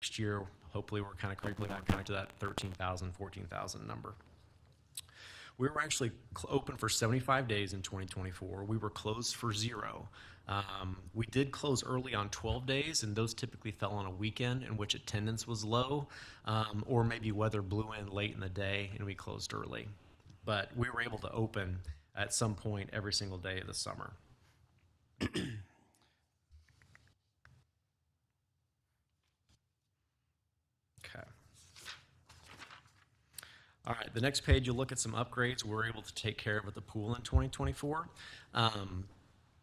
next year, hopefully we're kind of creeping back to that 13,000, 14,000 number. We were actually open for 75 days in 2024. We were closed for 0. We did close early on 12 days, and those typically fell on a weekend in which attendance was low, or maybe weather blew in late in the day and we closed early. But we were able to open at some point every single day of the summer. Okay. All right, the next page, you'll look at some upgrades we were able to take care of at the pool in 2024.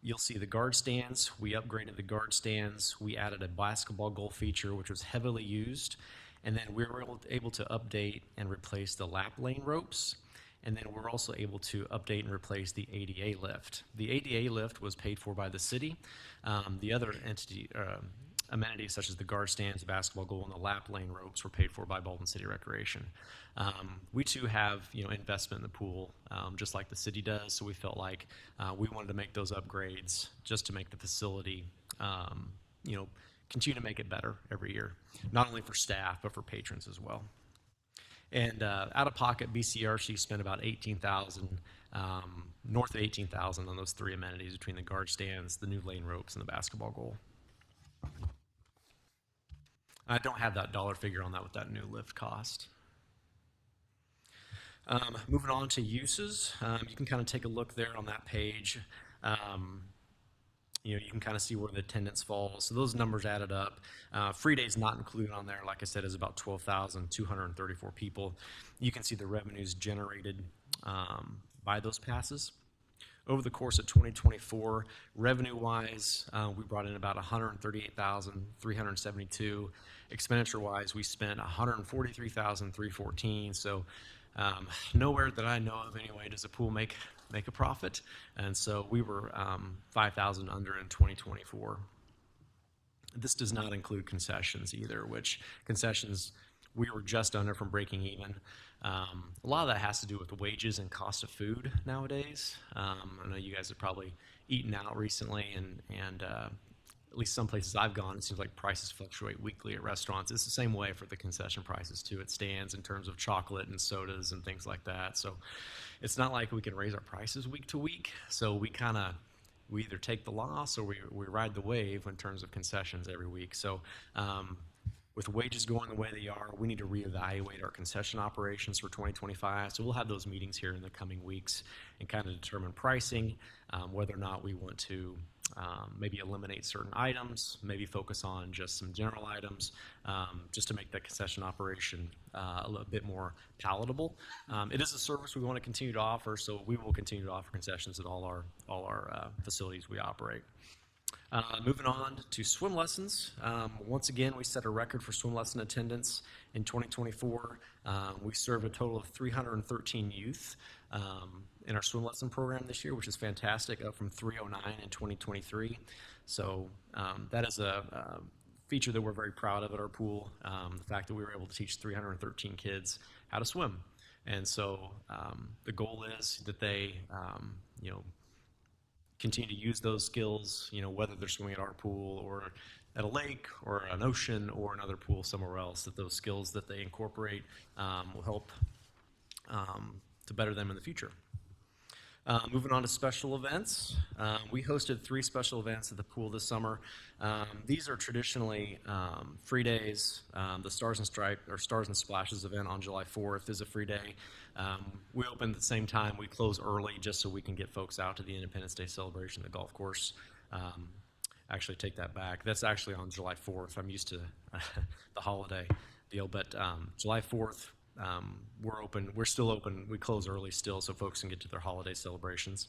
You'll see the guard stands. We upgraded the guard stands. We added a basketball goal feature, which was heavily used. And then we were able to update and replace the lap lane ropes. And then we're also able to update and replace the ADA lift. The ADA lift was paid for by the city. The other amenities such as the guard stands, the basketball goal, and the lap lane ropes were paid for by Baldwin City Recreation. We too have investment in the pool, just like the city does. So we felt like we wanted to make those upgrades just to make the facility, continue to make it better every year, not only for staff but for patrons as well. And out of pocket, BCRC spent about $18,000, north of $18,000 on those 3 amenities between the guard stands, the new lane ropes, and the basketball goal. I don't have that dollar figure on that, what that new lift cost. Moving on to uses, you can kind of take a look there on that page. You can kind of see where the attendance falls. So those numbers added up. Free days not included on there, like I said, is about 12,234 people. You can see the revenues generated by those passes. Over the course of 2024, revenue-wise, we brought in about 138,372. Expenditure-wise, we spent 143,314. So nowhere that I know of anyway does a pool make a profit, and so we were 5,000 under in 2024. This does not include concessions either, which concessions we were just under from breaking even. A lot of that has to do with the wages and cost of food nowadays. I know you guys have probably eaten out recently, and at least some places I've gone, it seems like prices fluctuate weekly at restaurants. It's the same way for the concession prices too. It stands in terms of chocolate and sodas and things like that. So it's not like we can raise our prices week to week. So we either take the loss or we ride the wave in terms of concessions every week. So with wages going the way they are, we need to reevaluate our concession operations for 2025. So we'll have those meetings here in the coming weeks and kind of determine pricing, whether or not we want to maybe eliminate certain items, maybe focus on just some general items, just to make that concession operation a little bit more palatable. It is a service we want to continue to offer, so we will continue to offer concessions at all our facilities we operate. Moving on to swim lessons. Once again, we set a record for swim lesson attendance in 2024. We served a total of 313 youth in our swim lesson program this year, which is fantastic, up from 309 in 2023. So that is a feature that we're very proud of at our pool, the fact that we were able to teach 313 kids how to swim. And so the goal is that they, continue to use those skills, whether they're swimming at our pool or at a lake or an ocean or another pool somewhere else, that those skills that they incorporate will help to better them in the future. Moving on to special events. We hosted 3 special events at the pool this summer. These are traditionally free days. The Stars and Splashes event on July 4th is a free day. We open at the same time. We close early just so we can get folks out to the Independence Day celebration at the golf course. Actually, take that back. That's actually on July 4th. I'm used to the holiday deal, but July 4th, we're open. We're still open. We close early still so folks can get to their holiday celebrations.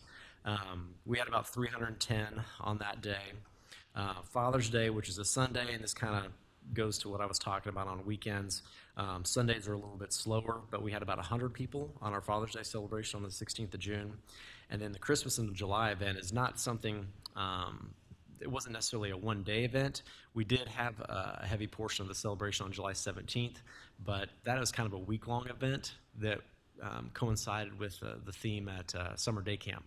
We had about 310 on that day. Father's Day, which is a Sunday, and this kind of goes to what I was talking about on weekends. Sundays are a little bit slower, but we had about 100 people on our Father's Day celebration on the 16th of June. And then the Christmas in July event is not something, it wasn't necessarily a one-day event. We did have a heavy portion of the celebration on July 17th, but that was kind of a week-long event that coincided with the theme at summer day camp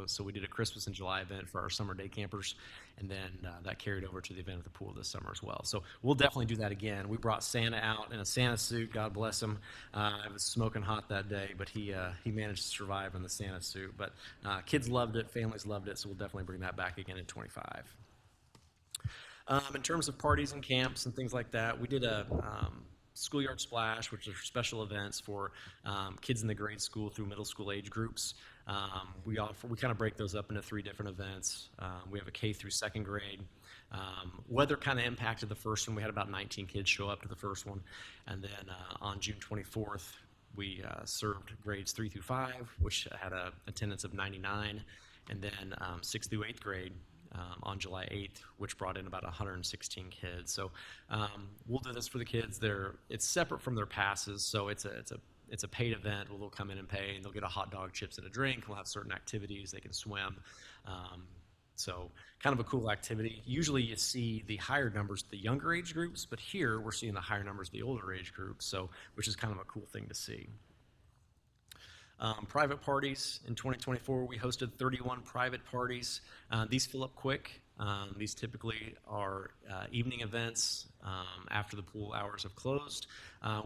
so we did a Christmas and July event for our summer day campers, and then that carried over to the event at the pool this summer as well. So we'll definitely do that again. We brought Santa out in a Santa suit. God bless him. It was smoking hot that day, but he managed to survive in the Santa suit. But kids loved it, families loved it, so we'll definitely bring that back again in 25. In terms of parties and camps and things like that, we did a schoolyard splash, which are special events for kids in the grade school through middle school age groups. We kind of break those up into 3 different events. We have a K through 2nd grade. Weather kind of impacted the first one. We had about 19 kids show up to the first one, and then on June 24th, we served grades 3 through 5, which had a attendance of 99, and then 6th through 8th grade on July 8th, which brought in about 116 kids. So we'll do this for the kids. It's separate from their passes, so it's a paid event where they'll come in and pay, and they'll get a hot dog, chips, and a drink. We'll have certain activities. They can swim. So kind of a cool activity. Usually you see the higher numbers, the younger age groups, but here we're seeing the higher numbers, the older age groups, so which is kind of a cool thing to see. Private parties in 2024, we hosted 31 private parties. These fill up quick. These typically are evening events after the pool hours have closed.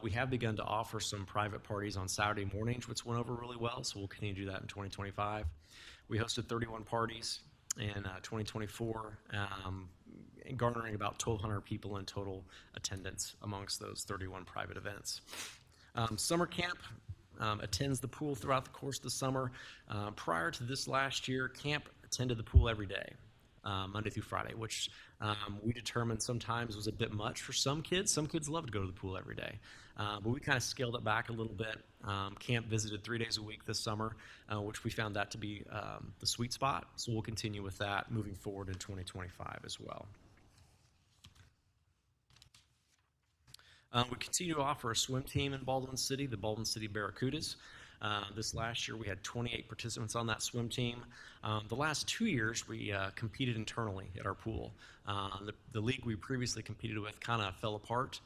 We have begun to offer some private parties on Saturday mornings, which went over really well, so we'll continue to do that in 2025. We hosted 31 parties in 2024, garnering about 1,200 people in total attendance amongst those 31 private events. Summer camp attends the pool throughout the course of the summer. Prior to this last year, camp attended the pool every day, Monday through Friday, which we determined sometimes was a bit much for some kids. Some kids love to go to the pool every day, but we kind of scaled it back a little bit. Camp visited 3 days a week this summer, which we found that to be the sweet spot, so we'll continue with that moving forward in 2025 as well. We continue to offer a swim team in Baldwin City, the Baldwin City Barracudas. This last year, we had 28 participants on that swim team. The last 2 years, we competed internally at our pool. The league we previously competed with kind of fell apart.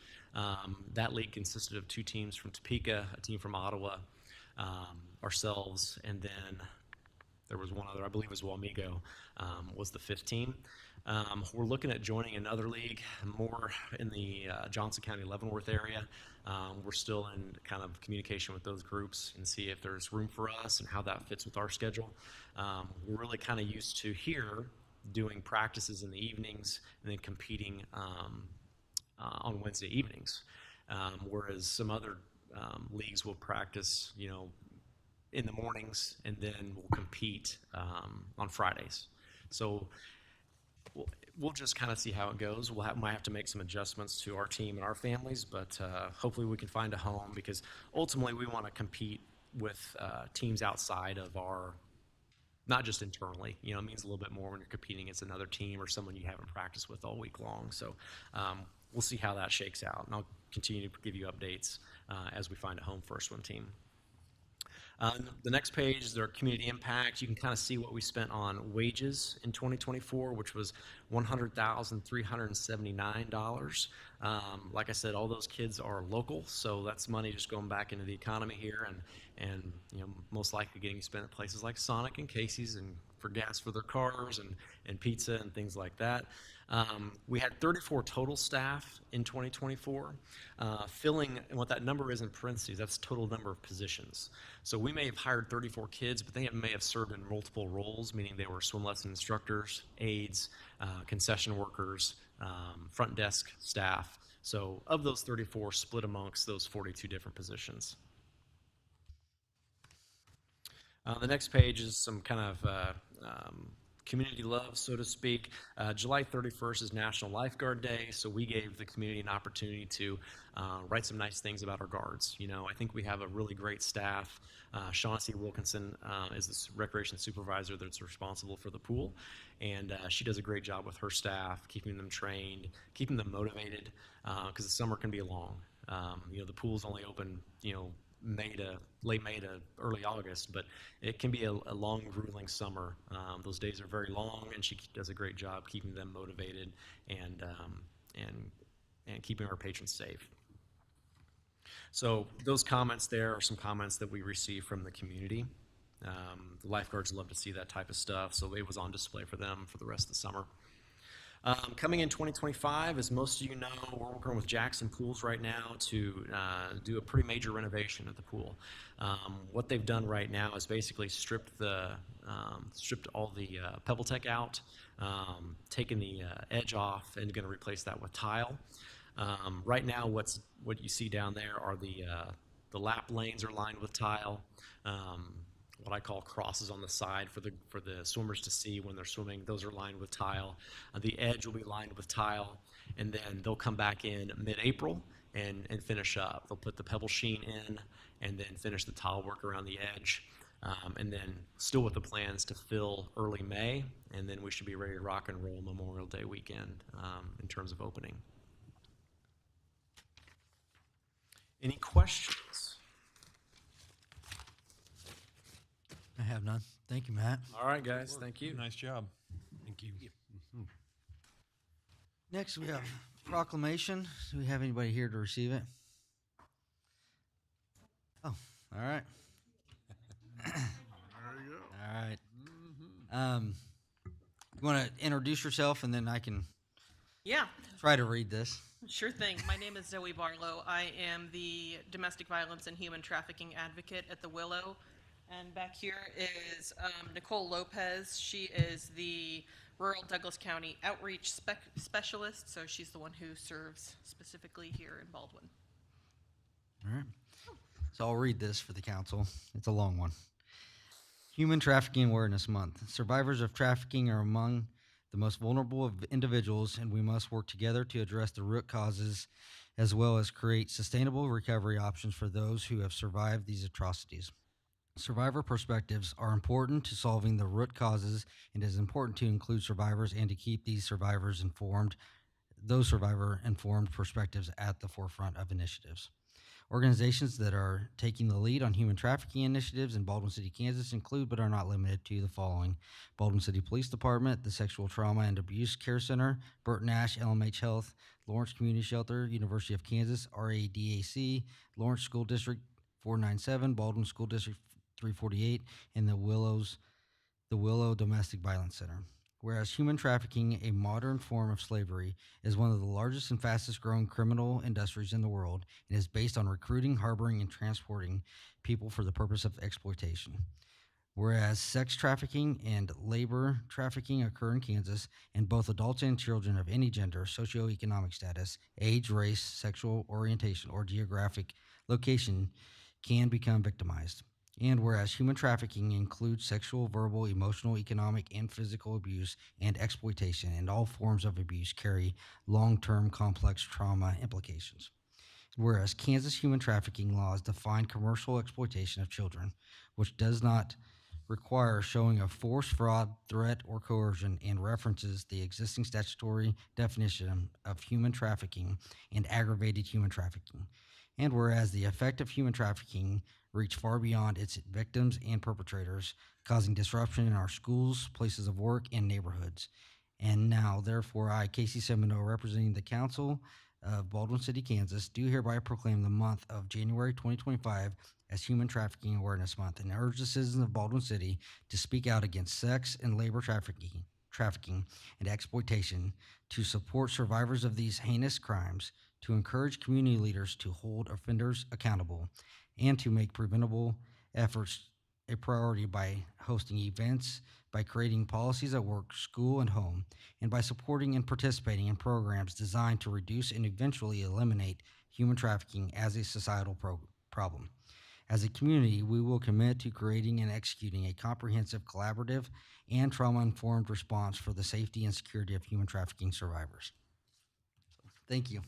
That league consisted of 2 teams from Topeka, a team from Ottawa, ourselves, and then there was one other, I believe it was Wamego, was the 5th team. We're looking at joining another league more in the Johnson County, Leavenworth area. We're still in kind of communication with those groups and see if there's room for us and how that fits with our schedule. We're really kind of used to here doing practices in the evenings and then competing on Wednesday evenings, whereas some other leagues will practice, in the mornings and then we'll compete on Fridays. So we'll just kind of see how it goes. Might have to make some adjustments to our team and our families, but hopefully we can find a home, because ultimately we want to compete with teams outside of our, not just internally. It means a little bit more when you're competing against another team or someone you haven't practiced with all week long. So we'll see how that shakes out, and I'll continue to give you updates as we find a home for our swim team. The next page is our community impact. You can kind of see what we spent on wages in 2024, which was $100,379. Like I said, all those kids are local, so that's money just going back into the economy here, and most likely getting spent at places like Sonic and Casey's and for gas for their cars and pizza and things like that. We had 34 total staff in 2024, filling, and what that number is in parentheses, that's total number of positions. So we may have hired 34 kids, but they may have served in multiple roles, meaning they were swim lesson instructors, aides, concession workers, front desk staff. So of those 34, split amongst those 42 different positions. The next page is some kind of community love, so to speak. July 31st is National Lifeguard Day, so we gave the community an opportunity to write some nice things about our guards. I think we have a really great staff. Shaughnessy Wilkinson is the recreation supervisor that's responsible for the pool, and she does a great job with her staff, keeping them trained, keeping them motivated, because the summer can be long. The pool's only open, late May to early August, but it can be a long, grueling summer. Those days are very long, and she does a great job keeping them motivated and keeping our patrons safe. So those comments there are some comments that we received from the community. The lifeguards love to see that type of stuff, so it was on display for them for the rest of the summer. Coming in 2025, as most of you know, we're working with Jackson Pools right now to do a pretty major renovation of the pool. What they've done right now is basically stripped all the Pebble Tech out, taken the edge off, and going to replace that with tile. Right now, what you see down there are the lap lanes are lined with tile. What I call crosses on the side for the swimmers to see when they're swimming. Those are lined with tile. The edge will be lined with tile, and then they'll come back in mid-April and finish up. They'll put the pebble sheen in and then finish the tile work around the edge. And then still with the plans to fill early May, and then we should be ready to rock and roll Memorial Day weekend in terms of opening. Any questions? I have none. Thank you, Matt. All right, guys. Thank you. Nice job. Thank you. Next, we have proclamation. Do we have anybody here to receive it? Oh, all right. There you go. All right. You want to introduce yourself, and then I can Yeah, try to read this. sure thing. My name is Zoe Barlow. I am the domestic violence and human trafficking advocate at the Willow. And back here is Nicole Lopez. She is the rural Douglas County outreach specialist, so she's the one who serves specifically here in Baldwin. All right. So I'll read this for the council. It's a long one. Human Trafficking Awareness Month. Survivors of trafficking are among the most vulnerable of individuals, and we must work together to address the root causes as well as create sustainable recovery options for those who have survived these atrocities. Survivor perspectives are important to solving the root causes, and it is important to include survivors and to keep these survivors informed, those survivor-informed perspectives at the forefront of initiatives. Organizations that are taking the lead on human trafficking initiatives in Baldwin City, Kansas include but are not limited to the following: Baldwin City Police Department, the Sexual Trauma and Abuse Care Center, Burt Nash LMH Health, Lawrence Community Shelter, University of Kansas, RADAC, Lawrence School District 497, Baldwin School District 348, and the Willow Domestic Violence Center. Whereas human trafficking, a modern form of slavery, is one of the largest and fastest growing criminal industries in the world and is based on recruiting, harboring, and transporting people for the purpose of exploitation. Whereas sex trafficking and labor trafficking occur in Kansas, and both adults and children of any gender, socioeconomic status, age, race, sexual orientation, or geographic location can become victimized. And whereas human trafficking includes sexual, verbal, emotional, economic, and physical abuse and exploitation, and all forms of abuse carry long-term complex trauma implications. Whereas Kansas human trafficking laws define commercial exploitation of children, which does not require showing of force, fraud, threat, or coercion, and references the existing statutory definition of human trafficking and aggravated human trafficking. And whereas the effect of human trafficking reach far beyond its victims and perpetrators, causing disruption in our schools, places of work, and neighborhoods. And now, therefore, I, Casey Semino, representing the Council of Baldwin City, Kansas, do hereby proclaim the month of January 2025 as Human Trafficking Awareness Month, and urge the citizens of Baldwin City to speak out against sex and labor trafficking and exploitation, to support survivors of these heinous crimes, to encourage community leaders to hold offenders accountable, and to make preventable efforts a priority by hosting events, by creating policies at work, school, and home, and by supporting and participating in programs designed to reduce and eventually eliminate human trafficking as a societal problem. As a community, we will commit to creating and executing a comprehensive, collaborative, and trauma-informed response for the safety and security of human trafficking survivors. Thank you.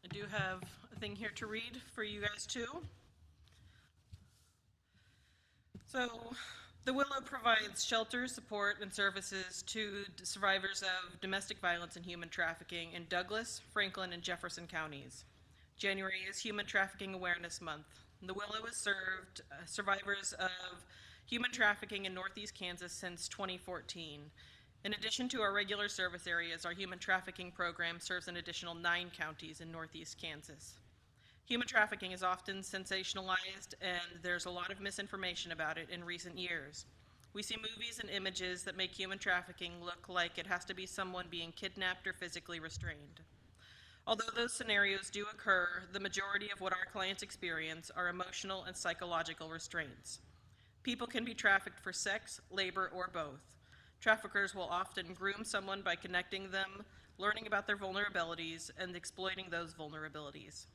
I do have a thing here to read for you guys too. So, the Willow provides shelter, support, and services to survivors of domestic violence and human trafficking in Douglas, Franklin, and Jefferson counties. January is Human Trafficking Awareness Month. The Willow has served survivors of human trafficking in Northeast Kansas since 2014. In addition to our regular service areas, our human trafficking program serves an additional 9 counties in Northeast Kansas. Human trafficking is often sensationalized, and there's a lot of misinformation about it in recent years. We see movies and images that make human trafficking look like it has to be someone being kidnapped or physically restrained. Although those scenarios do occur, the majority of what our clients experience are emotional and psychological restraints. People can be trafficked for sex, labor, or both. Traffickers will often groom someone by connecting them, learning about their vulnerabilities, and exploiting those vulnerabilities.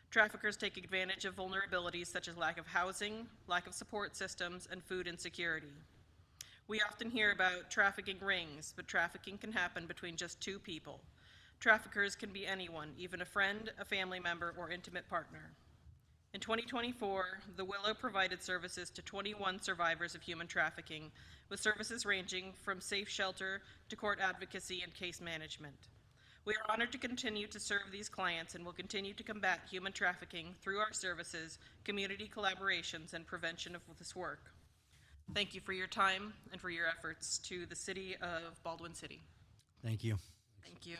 Traffickers take advantage of vulnerabilities such as lack of housing, lack of support systems, and food insecurity. We often hear about trafficking rings, but trafficking can happen between just 2 people. Traffickers can be anyone, even a friend, a family member, or intimate partner. In 2024, the Willow provided services to 21 survivors of human trafficking, with services ranging from safe shelter to court advocacy and case management. We are honored to continue to serve these clients and will continue to combat human trafficking through our services, community collaborations, and prevention of this work. Thank you for your time and for your efforts to the City of Baldwin City. Thank you. Thank you.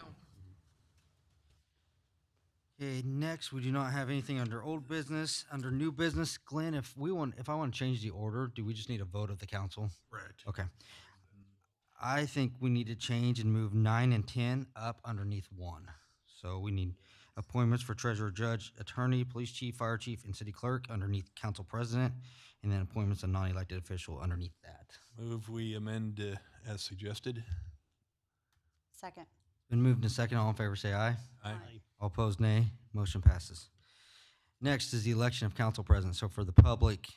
Okay, next, we do not have anything under old business. Under new business, Glenn, if I want to change the order, do we just need a vote of the council? Right. Okay. I think we need to change and move 9 and 10 up underneath 1. So we need appointments for treasurer, judge, attorney, police chief, fire chief, and city clerk underneath council president, and then appointments of non-elected official underneath that. Move we amend as suggested. Second. Been moved and second. All in favor, say aye. Aye. All opposed, nay. Motion passes. Next is the election of council president. So for the public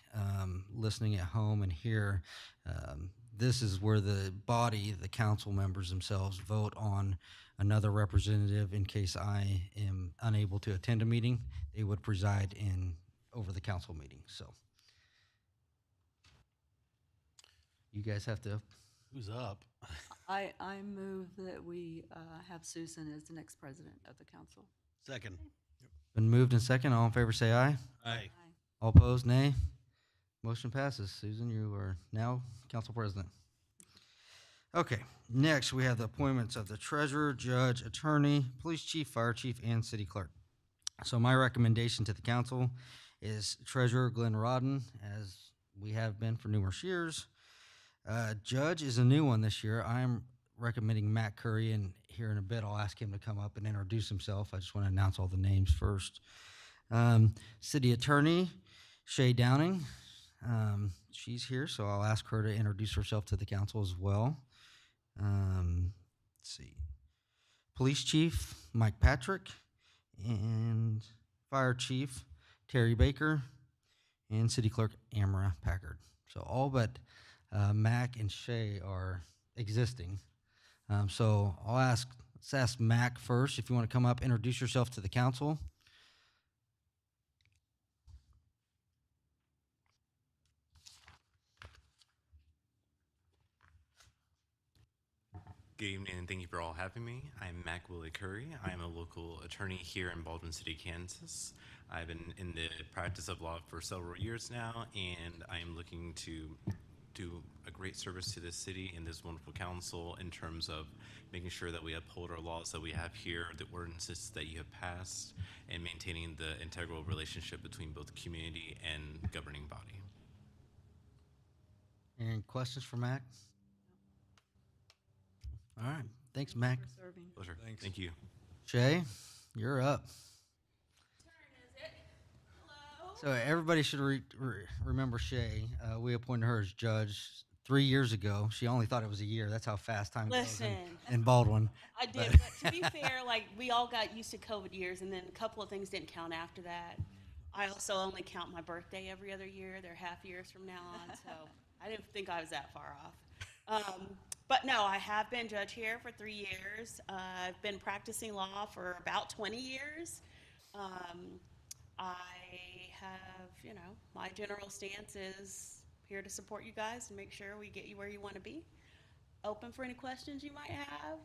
listening at home and here, this is where the body, the council members themselves, vote on another representative in case I am unable to attend a meeting. They would preside over the council meeting. So you guys have to. Who's up? I move that we have Susan as the next president of the council. Second. Been moved and second. All in favor, say aye. Aye. Aye. All opposed, nay. Motion passes. Susan, you are now council president. Okay, next we have the appointments of the treasurer, judge, attorney, police chief, fire chief, and city clerk. So my recommendation to the council is treasurer Glenn Rodden, as we have been for numerous years. Judge is a new one this year. I'm recommending Matt Curry, and here in a bit I'll ask him to come up and introduce himself. I just want to announce all the names first. City attorney, Shay Downing. She's here, so I'll ask her to introduce herself to the council as well. Let's see. Police chief, Mike Patrick, and fire chief, Terry Baker, and city clerk, Amara Packard. So all but Mac and Shay are existing. So let's ask Mac first, if you want to come up, introduce yourself to the council. Good evening, and thank you for all having me. I'm Mac Willie Curry. I am a local attorney here in Baldwin City, Kansas. I've been in the practice of law for several years now, and I am looking to do a great service to this city and this wonderful council in terms of making sure that we uphold our laws that we have here, the ordinances that you have passed, and maintaining the integral relationship between both community and governing body. Any questions for Mac? All right. Thanks, Mac. For serving. Pleasure. Thanks. Thank you. Shay, you're up. So everybody should remember Shay. We appointed her as judge 3 years ago. She only thought it was a year. That's how fast time goes Listen, in Baldwin. I did, But- but to be fair, like, we all got used to COVID years, and then a couple of things didn't count after that. I also only count my birthday every other year. They're half years from now on, so I didn't think I was that far off. But no, I have been judge here for 3 years. I've been practicing law for about 20 years. I have, my general stance is here to support you guys and make sure we get you where you want to be. Open for any questions you might have.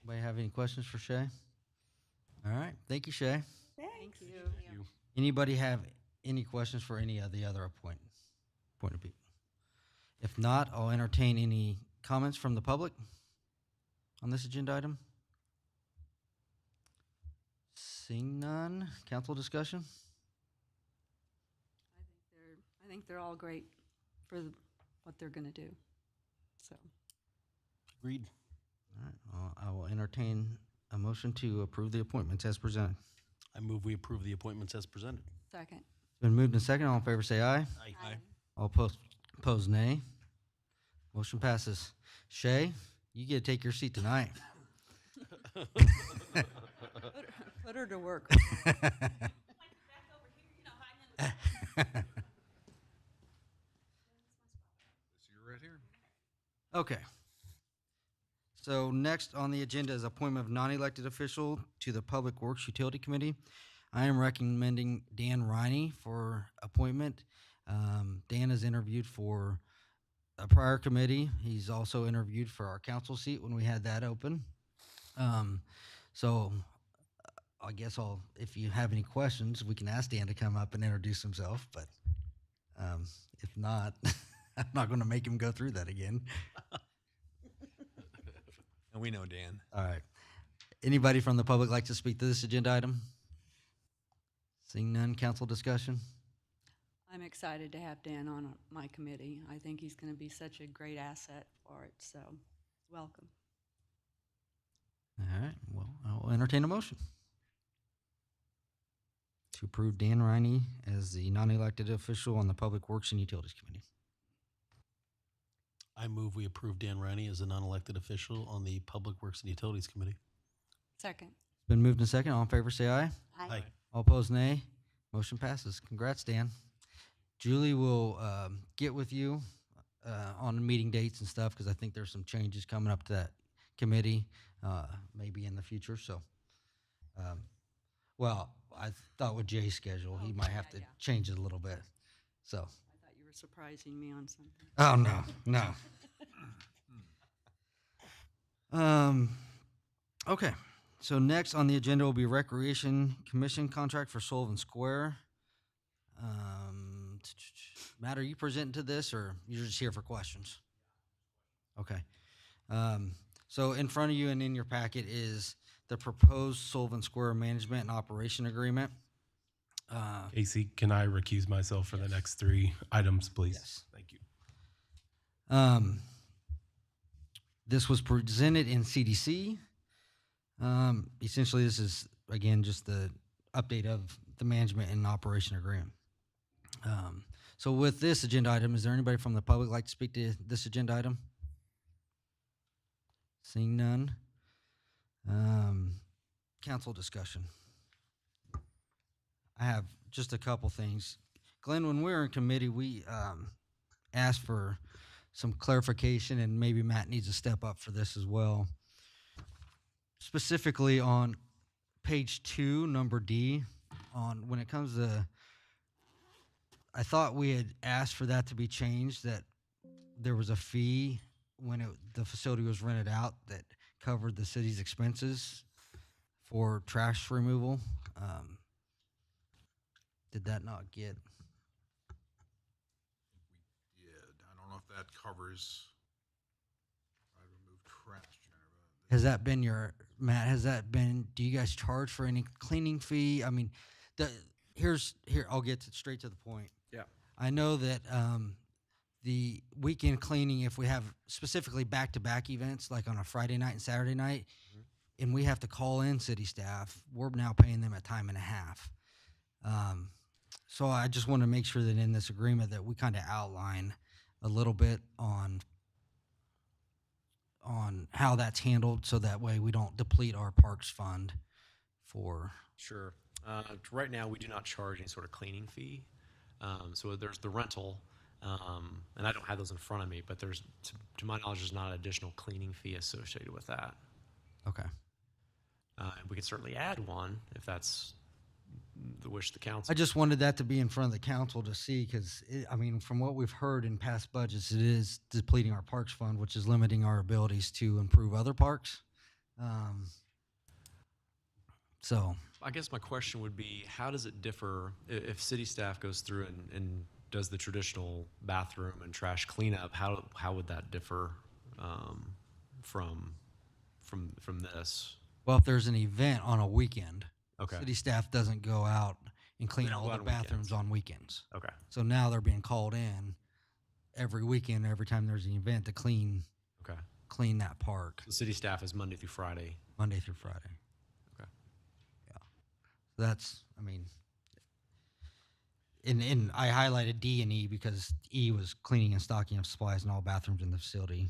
Anybody have any questions for Shay? All right. Thank you, Shay. Thanks. Thank you. Anybody have any questions for any of the other appointed people? If not, I'll entertain any comments from the public on this agenda item. Seeing none, council discussion? I think they're all great for what they're going to do. So, Agreed. All right, I will entertain a motion to approve the appointments as presented. I move we approve the appointments as presented. second. It's been moved and second. All in favor say aye. Aye. All opposed nay. Motion passes. Shay, you get to take your seat tonight. Put her to work. You're right here. Okay. So next on the agenda is appointment of non-elected official to the Public Works Utility Committee. I am recommending Dan Riney for appointment. Dan is interviewed for a prior committee. He's also interviewed for our council seat when we had that open. So I guess if you have any questions, we can ask Dan to come up and introduce himself, but if not, I'm not going to make him go through that again. And we know Dan. All right. Anybody from the public like to speak to this agenda item? Seeing none, council discussion? I'm excited to have Dan on my committee. I think he's going to be such a great asset for it, so welcome. All right, well, I will entertain a motion to approve Dan Riney as the non-elected official on the Public Works and Utilities Committee. I move we approve Dan Riney as a non-elected official on the Public Works and Utilities Committee. Second. It's been moved and second. All in favor, say aye. Aye. All opposed, nay. Motion passes. Congrats, Dan. Julie will get with you on the meeting dates and stuff because I think there's some changes coming up to that committee maybe in the future. So, well, I thought with Jay's schedule, he might have to change it a little bit. So, I thought you were surprising me on something. oh, no. Okay. So next on the agenda will be Recreation Commission contract for Sullivan Square. Matt, are you presenting to this, or you're just here for questions? Okay. So in front of you and in your packet is the proposed Sullivan Square Management and Operation Agreement. Casey, can I recuse myself for the next 3 items, please? Yes. Thank you. This was presented in CDC. Essentially, this is, again, just the update of the management and operation agreement. So with this agenda item, is there anybody from the public like to speak to this agenda item? Seeing none. Council discussion. I have just a couple things. Glenn, when we were in committee, we asked for some clarification, and maybe Matt needs to step up for this as well. Specifically on page 2, number D, on when it comes to, I thought we had asked for that to be changed, that there was a fee when the facility was rented out that covered the city's expenses for trash removal. Did that not get? We did. I don't know if that covers, I removed trash generator. Has that been Matt, do you guys charge for any cleaning fee? I mean, I'll get straight to the point. Yeah. I know that the weekend cleaning, if we have specifically back-to-back events, like on a Friday night and Saturday night, and we have to call in city staff, we're now paying them at time and a half. So I just want to make sure that in this agreement that we kind of outline a little bit on how that's handled, so that way we don't deplete our parks fund for. Sure. Right now, we do not charge any sort of cleaning fee. So there's the rental, and I don't have those in front of me, but there's, to my knowledge, there's not an additional cleaning fee associated with that. Okay. We could certainly add one if that's the wish of the council. I just wanted that to be in front of the council to see, because, I mean, from what we've heard in past budgets, it is depleting our parks fund, which is limiting our abilities to improve other parks. So I guess my question would be, how does it differ if city staff goes through and does the traditional bathroom and trash cleanup, how would that differ from this? Well, if there's an event on a weekend, Okay. city staff doesn't go out and clean They don't all go the on bathrooms weekends. on weekends. Okay. So now they're being called in every weekend, every time there's an event to clean Okay. that park The city staff is Monday through Friday. Monday through Friday. Okay. So that's, I mean, and I highlighted D and E because E was cleaning and stocking of supplies in all bathrooms in the facility,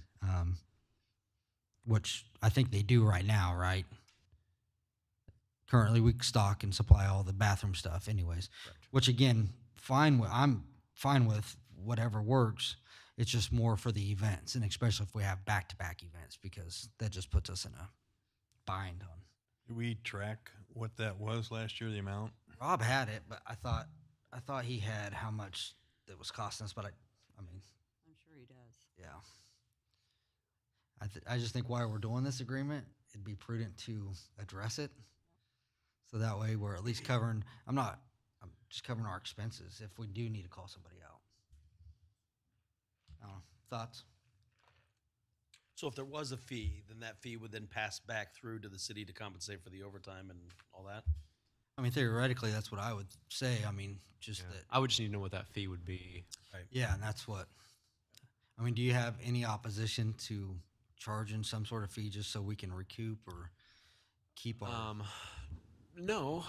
which I think they do right now, right? Currently, we stock and supply all the bathroom stuff, anyways. Correct. Which again, I'm fine with whatever works. It's just more for the events, and especially if we have back-to-back events, because that just puts us in a bind on. Did we track what that was last year, the amount? Rob had it, but I thought he had how much that was costing us, but I mean, I'm sure he does. yeah. I just think while we're doing this agreement, it'd be prudent to address it. So that way we're at least covering, I'm just covering our expenses if we do need to call somebody out. Thoughts? So if there was a fee, then that fee would then pass back through to the city to compensate for the overtime and all that? I mean, theoretically, that's what I would say. I mean, just Yeah. that, I would just need to know what that fee would be. yeah, and that's what, I mean, do you have any opposition to charging some sort of fee just so we can recoup or keep our, No,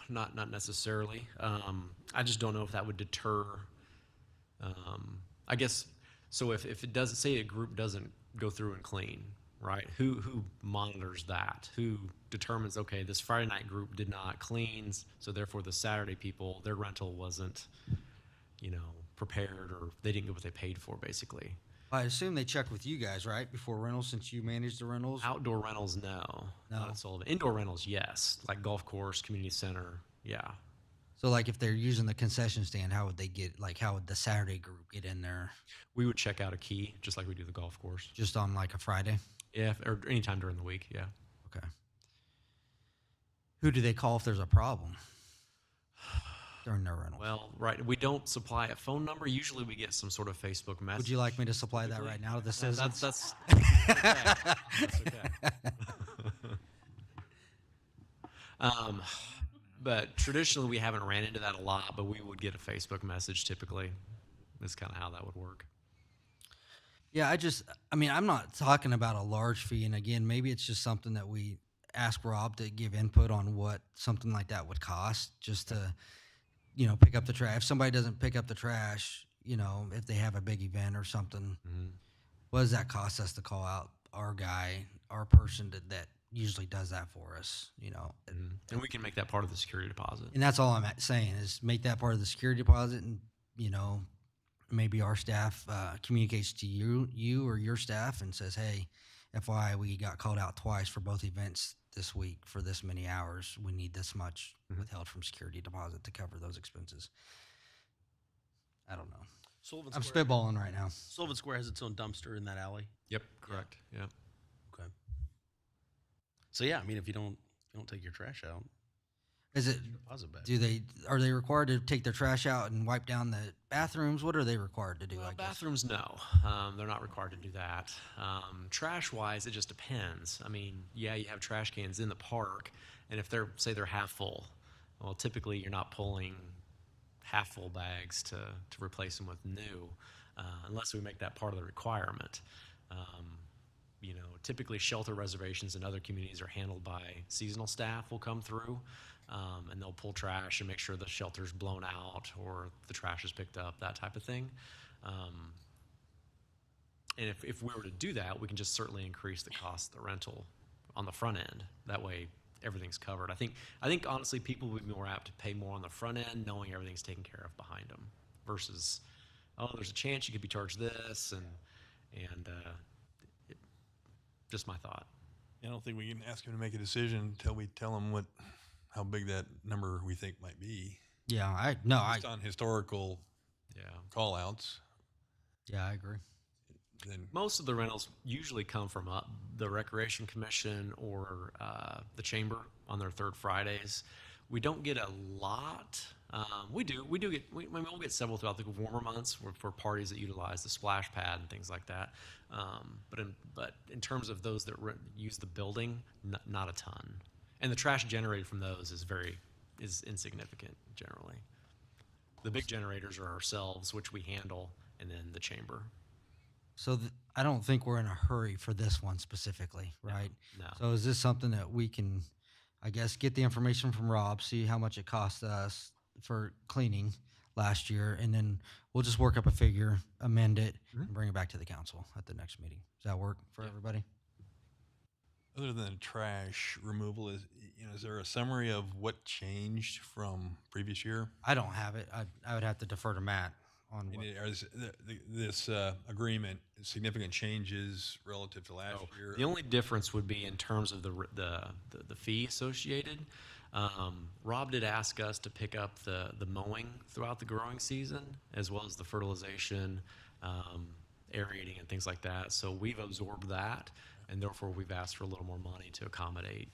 not necessarily. I just don't know if that would deter. I guess so. If it doesn't, say a group doesn't go through and clean, right? Who monitors that? Who determines? Okay, this Friday night group did not clean, so therefore the Saturday people, their rental wasn't, prepared, or they didn't get what they paid for, basically. I assume they check with you guys, right, before rentals, since you manage the rentals? Outdoor rentals, no. No. Not at Sullivan. Indoor rentals, yes. Like golf course, community center, yeah. So, like, if they're using the concession stand, how would how would the Saturday group get in there We would check out a key, just like we do the golf course. just on, like, a Friday? Yeah, or anytime during the week, yeah. Okay. Who do they call if there's a problem during their rental? Well, right, we don't supply a phone number. Usually we get some sort of Facebook message. Would you like me to supply that right now to the citizens? That's okay. But traditionally, we haven't ran into that a lot, but we would get a Facebook message typically. That's kind of how that would work. Yeah, I mean, I'm not talking about a large fee. And again, maybe it's just something that we ask Rob to give input on what something like that would cost just to, pick up the trash. If somebody doesn't pick up the trash, if they have a big event or something, what does that cost us to call out our guy, our person that usually does that for us, And we can make that part of the security deposit. And that's all I'm saying is make that part of the security deposit, and maybe our staff communicates to you or your staff and says, hey, FYI, we got called out twice for both events this week for this many hours. We need this much withheld from security deposit to cover those expenses. I don't know. Sullivan I'm Square, spitballing right now. Sullivan Square has its own dumpster in that alley. Yep, correct. Yeah. Okay. So yeah, I mean, if you don't take your trash out, Is it? deposit back. Are they required to take their trash out and wipe down the bathrooms? What are they required to do? Well, I guess. bathrooms, no. They're not required to do that. Trash-wise, it just depends. I mean, yeah, you have trash cans in the park, and if they're half full, well, typically you're not pulling half full bags to replace them with new, unless we make that part of the requirement. Typically shelter reservations in other communities are handled by seasonal staff will come through, and they'll pull trash and make sure the shelter's blown out or the trash is picked up, that type of thing. And if we were to do that, we can just certainly increase the cost of the rental on the front end. That way everything's covered. I think honestly people would be more apt to pay more on the front end knowing everything's taken care of behind them versus, there's a chance you could be charged this and just my thought. I don't think we can ask him to make a decision until we tell him how big that number we think might be. Yeah, Based on historical Yeah. call outs. Yeah, I agree. Then Most of the rentals usually come from the Recreation Commission or the Chamber on their third Fridays. We don't get a lot. We we'll get several throughout the warmer months for parties that utilize the splash pad and things like that. But in terms of those that use the building, not a ton. And the trash generated from those is insignificant generally. The big generators are ourselves, which we handle, and then the chamber. So I don't think we're in a hurry for this one specifically, right? No. So is this something that we can, I guess, get the information from Rob, see how much it cost us for cleaning last year, and then we'll just work up a figure, amend it, and bring it back to the council at the next meeting. Does that work for everybody? Other than trash removal, is there a summary of what changed from previous year? I don't have it. I would have to defer to Matt on what. Is this agreement significant changes relative to last year? The only difference would be in terms of the fee associated. Rob did ask us to pick up the mowing throughout the growing season, as well as the fertilization, aerating, and things like that. So we've absorbed that, and therefore we've asked for a little more money to accommodate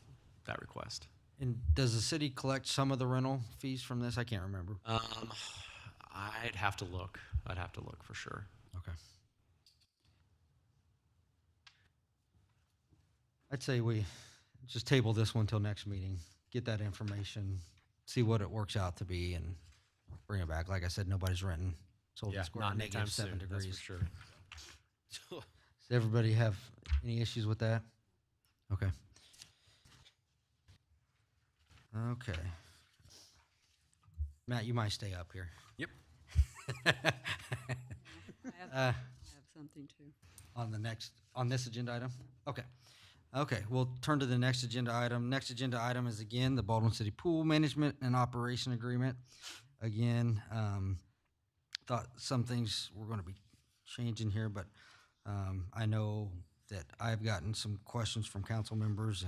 that request. And does the city collect some of the rental fees from this? I can't remember. I'd have to look. I'd have to look for sure. Okay. I'd say we just table this one till next meeting, get that information, see what it works out to be, and bring it back. Like I said, nobody's renting. Sold Yeah, square not negative anytime 7 soon, degrees. that's for sure. Does everybody have any issues with that? Okay. Okay. Matt, you might stay up here. Yep. I have something too. On this agenda item? Okay. Okay, we'll turn to the next agenda item. Next agenda item is again the Baldwin City Pool Management and Operation Agreement. Again, thought some things were going to be changing here, but I know that I've gotten some questions from council members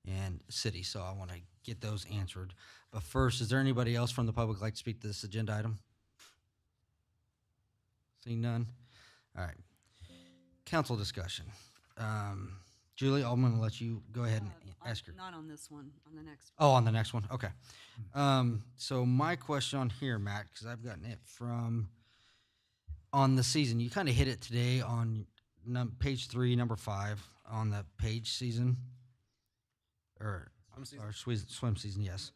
and city, so I want to get those answered. But first, is there anybody else from the public like to speak to this agenda item? Seeing none? All right. Council discussion. Julie, I'm going to let you go ahead and ask your. Not on this one, on the next Oh, on the next one? Okay. So my question on here, Matt, because I've gotten it from on the season. You kind of hit it today on page 3, number 5 on the page season. Or swim season, yes.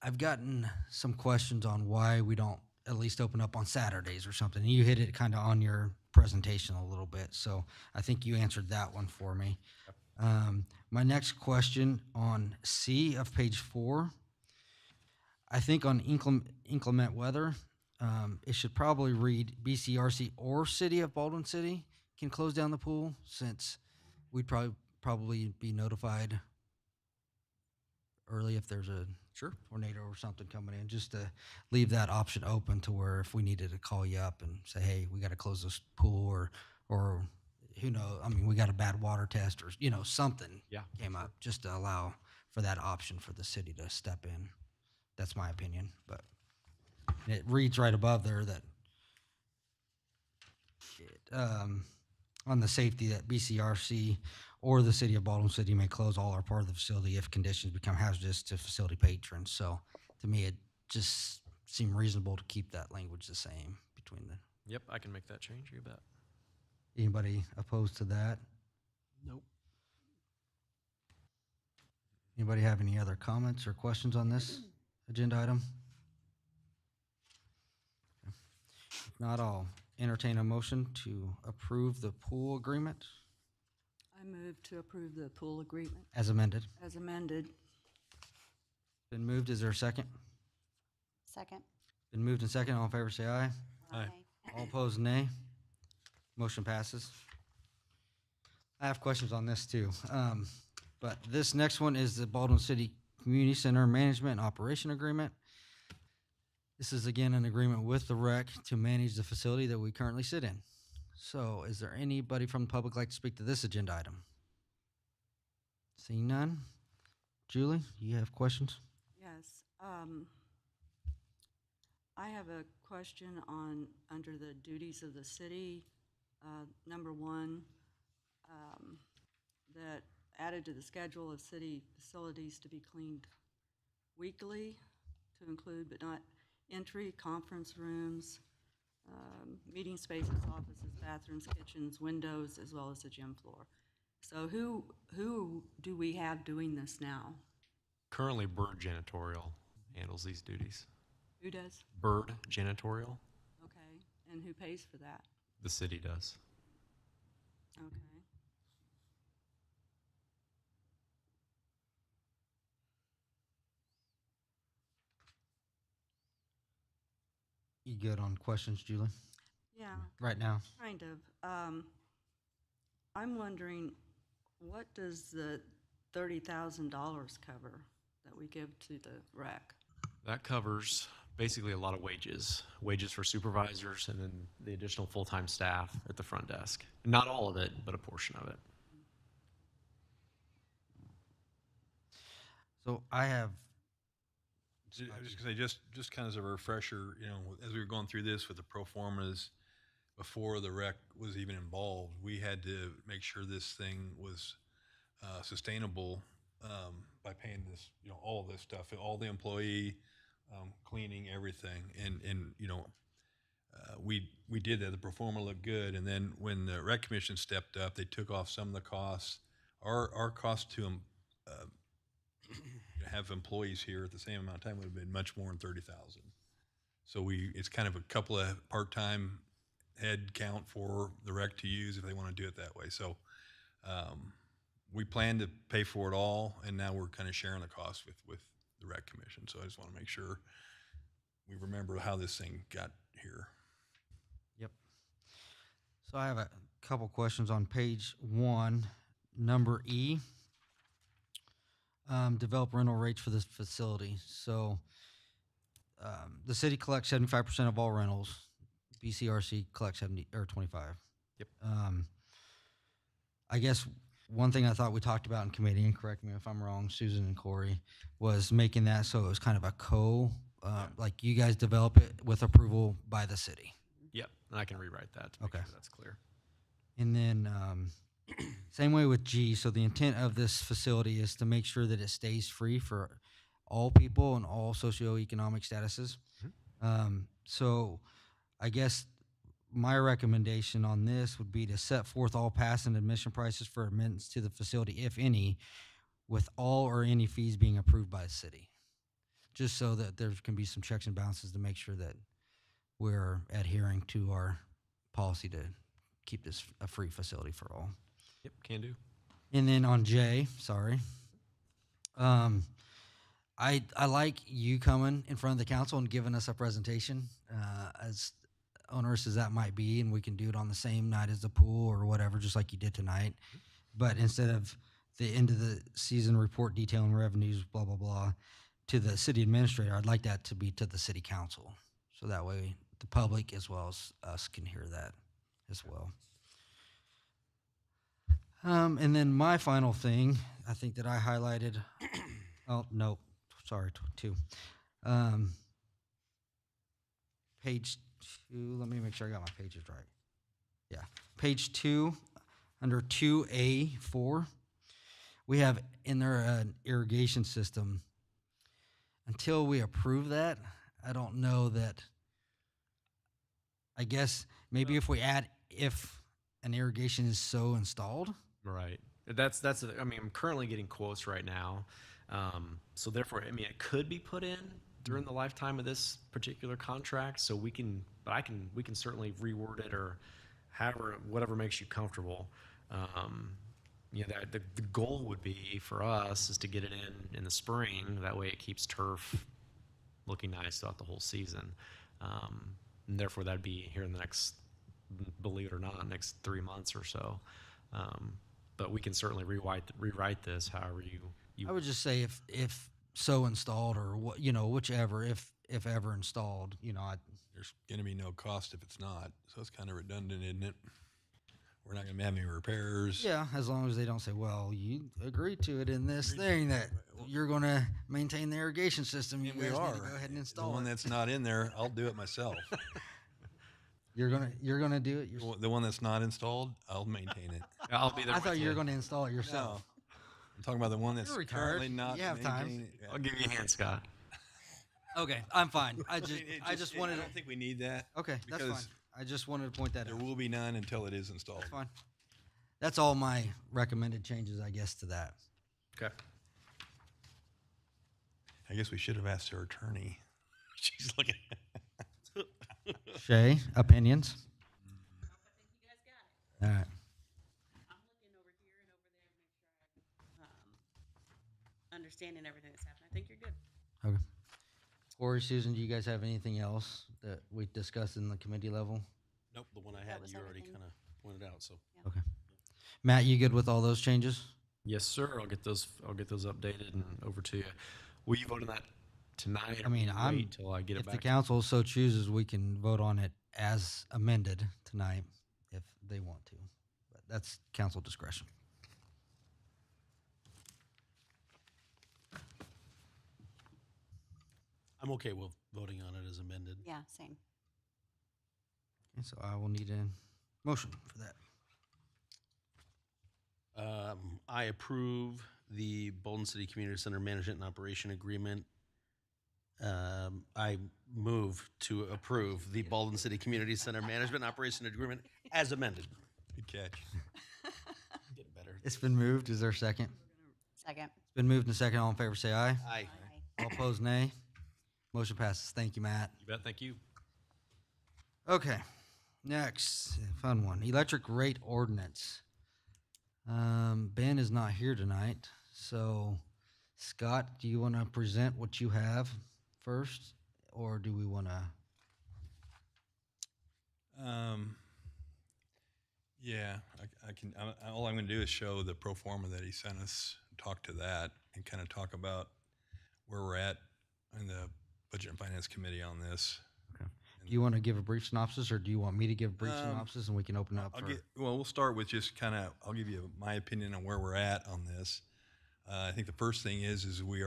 I've gotten some questions on why we don't at least open up on Saturdays or something. You hit it kind of on your presentation a little bit, so I think you answered that one for me. My next question on C of page 4, I think on inclement weather, it should probably read BCRC or City of Baldwin City can close down the pool, since we'd probably be notified early if there's a tornado or something coming in, just to leave that option open to where if we needed to call you up and say, hey, we got to close this pool, or who knows, I mean, we got a bad water test, or something came up, just to allow for that option for the city to step in. That's my opinion, but it reads right above there that on the safety that BCRC or the City of Baldwin City may close all or part of the facility if conditions become hazardous to facility patrons. So to me, it just seemed reasonable to keep that language the same between the. Yep, I can make that change. You bet. Anybody opposed to that? Nope. Anybody have any other comments or questions on this agenda item? If not, I'll entertain a motion to approve the pool agreement I move to approve the pool agreement as amended. as amended. Been moved. Is there a second? Second. Been moved and second. All in favor, say aye. Aye. All opposed, nay. Motion passes. I have questions on this too. But this next one is the Baldwin City Community Center Management and Operation Agreement. This is again an agreement with the rec to manage the facility that we currently sit in. So is there anybody from the public like to speak to this agenda item? Seeing none. Julie, you have questions? Yes. I have a question on, under the duties of the city, number 1, that added to the schedule of city facilities to be cleaned weekly, to include but not entry, conference rooms, meeting spaces, offices, bathrooms, kitchens, windows, as well as the gym floor. So who do we have doing this now? Currently, Bird Janitorial handles these duties. Who does? Bird Janitorial, Okay, and who pays for that? the city does. Okay. You good on questions, Julie? Yeah, Right now? kind of. I'm wondering, what does the $30,000 cover that we give to the rec? That covers basically a lot of wages for supervisors and then the additional full-time staff at the front desk. Not all of it, but a portion of it. So I have, I was just gonna say, just kind of as a refresher, as we were going through this with the pro formas, before the rec was even involved, we had to make sure this thing was sustainable by paying this, all of this stuff, all the employee, cleaning, everything, and we did that. The pro forma looked good, and then when the rec commission stepped up, they took off some of the costs. Our cost to have employees here at the same amount of time would have been much more than 30,000. So it's kind of a couple of part-time head count for the rec to use if they want to do it that way. So we plan to pay for it all, and now we're kind of sharing the cost with the rec commission. So I just want to make sure we remember how this thing got here. yep. So I have a couple questions on page 1, number E. Develop rental rates for this facility. So the city collects 75% of all rentals. BCRC collects 70 or 25. Yep. I guess one thing I thought we talked about in committee, and correct me if I'm wrong, Susan and Corey, was making that so it was kind of a like you guys develop it with approval by the city. Yep, and I can rewrite that to make Okay. sure that's clear. And then same way with G. So the intent of this facility is to make sure that it stays free for all people and all socioeconomic statuses. So I guess my recommendation on this would be to set forth all pass and admission prices for admittance to the facility, if any, with all or any fees being approved by the city, just so that there can be some checks and balances to make sure that we're adhering to our policy to keep this a free facility for all. Yep, can do. And then on J, sorry, I like you coming in front of the council and giving us a presentation, as onerous as that might be, and we can do it on the same night as the pool or whatever, just like you did tonight. But instead of the end of the season report detailing revenues, blah, blah, blah, to the city administrator, I'd like that to be to the city council. So that way the public as well as us can hear that as well. And then my final thing, I think that I highlighted, oh, no, sorry, 2. Page 2, let me make sure I got my pages right. Yeah, page 2, under 2A4, we have in there an irrigation system. Until we approve that, I don't know that, I guess maybe if we add if an irrigation is so installed. Right. I mean, I'm currently getting quotes right now. So therefore, I mean, it could be put in during the lifetime of this particular contract. So we can certainly reword it or whatever makes you comfortable. The goal would be for us is to get it in the spring. That way it keeps turf looking nice throughout the whole season. And therefore that'd be here in the next, believe it or not, next 3 months or so. But we can certainly rewrite this however you. I would just say if so installed or whichever, if ever installed, There's going to be no cost if it's not. So it's kind of redundant, isn't it? We're not going to have any repairs. yeah, as long as they don't say, well, you agreed to it in this thing that you're going to maintain the irrigation system. You And guys we need are. to go ahead and The install one it. that's not in there, I'll do it myself. You're gonna do it yourself. The one that's not installed, I'll maintain it. I'll be there. I thought you were going to install it yourself. I'm talking about the one that's You're retired. currently not You have time. maintaining. I'll give you a hand, Scott. Okay, I'm fine. I I just wanted I to. don't think we need that. Okay, that's fine. because I just wanted to point that There out. will be none until it is installed. That's fine. That's all my recommended changes, I guess, to that. Okay. I guess we should have asked our attorney. She's looking. Shay, opinions? I think you guys got it. All right. I'm looking over here and over there to make sure I'm understanding everything that's happening. I think you're good. Okay. Corey, Susan, do you guys have anything else that we discussed in the committee level? Nope, the one I had, was you already everything. kind of pointed out, so. Okay. Matt, you good with all those changes? Yes, sir. I'll get those updated and over to you. Will you vote on that tonight? I mean, or will you I'm, wait till I get it if the back. council so chooses, we can vote on it as amended tonight if they want to. But that's council discretion. I'm okay with voting on it as amended. Yeah, same. Okay, so I will need a motion for that. I approve the Bolton City Community Center Management and Operation Agreement. I move to approve the Bolton City Community Center Management and Operation Agreement as amended. Good catch. Getting better. It's been moved. Is there a second? Second. It's been moved and second. All in favor, say aye. Aye. All opposed, nay. Motion passes. Thank you, Matt. You bet. Thank you. Okay, next, fun one, electric rate ordinance. Ben is not here tonight, so Scott, do you want to present what you have first, or do we want to? Yeah, I can. All I'm going to do is show the pro forma that he sent us, talk to that, and kind of talk about where we're at in the Budget and Finance Committee on this. Do you want to give a brief synopsis, or do you want me to give a brief synopsis, and we can open up for? Well, we'll start with just kind of, I'll give you my opinion on where we're at on this. I think the first thing is we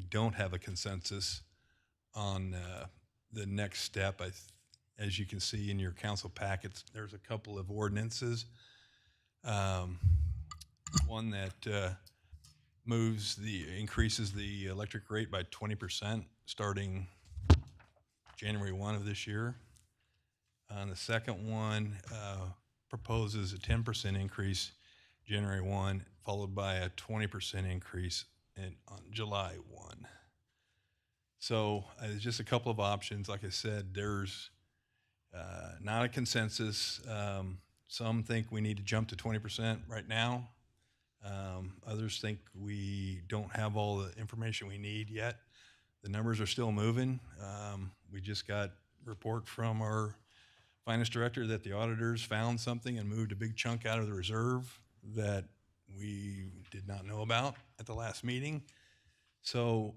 don't have a consensus on the next step. As you can see in your council packets, there's a couple of ordinances. One that increases the electric rate by 20% starting January 1 of this year. The second one proposes a 10% increase January 1, followed by a 20% increase on July 1. So there's just a couple of options. Like I said, there's not a consensus. Some think we need to jump to 20% right now. Others think we don't have all the information we need yet. The numbers are still moving. We just got report from our finance director that the auditors found something and moved a big chunk out of the reserve that we did not know about at the last meeting. So,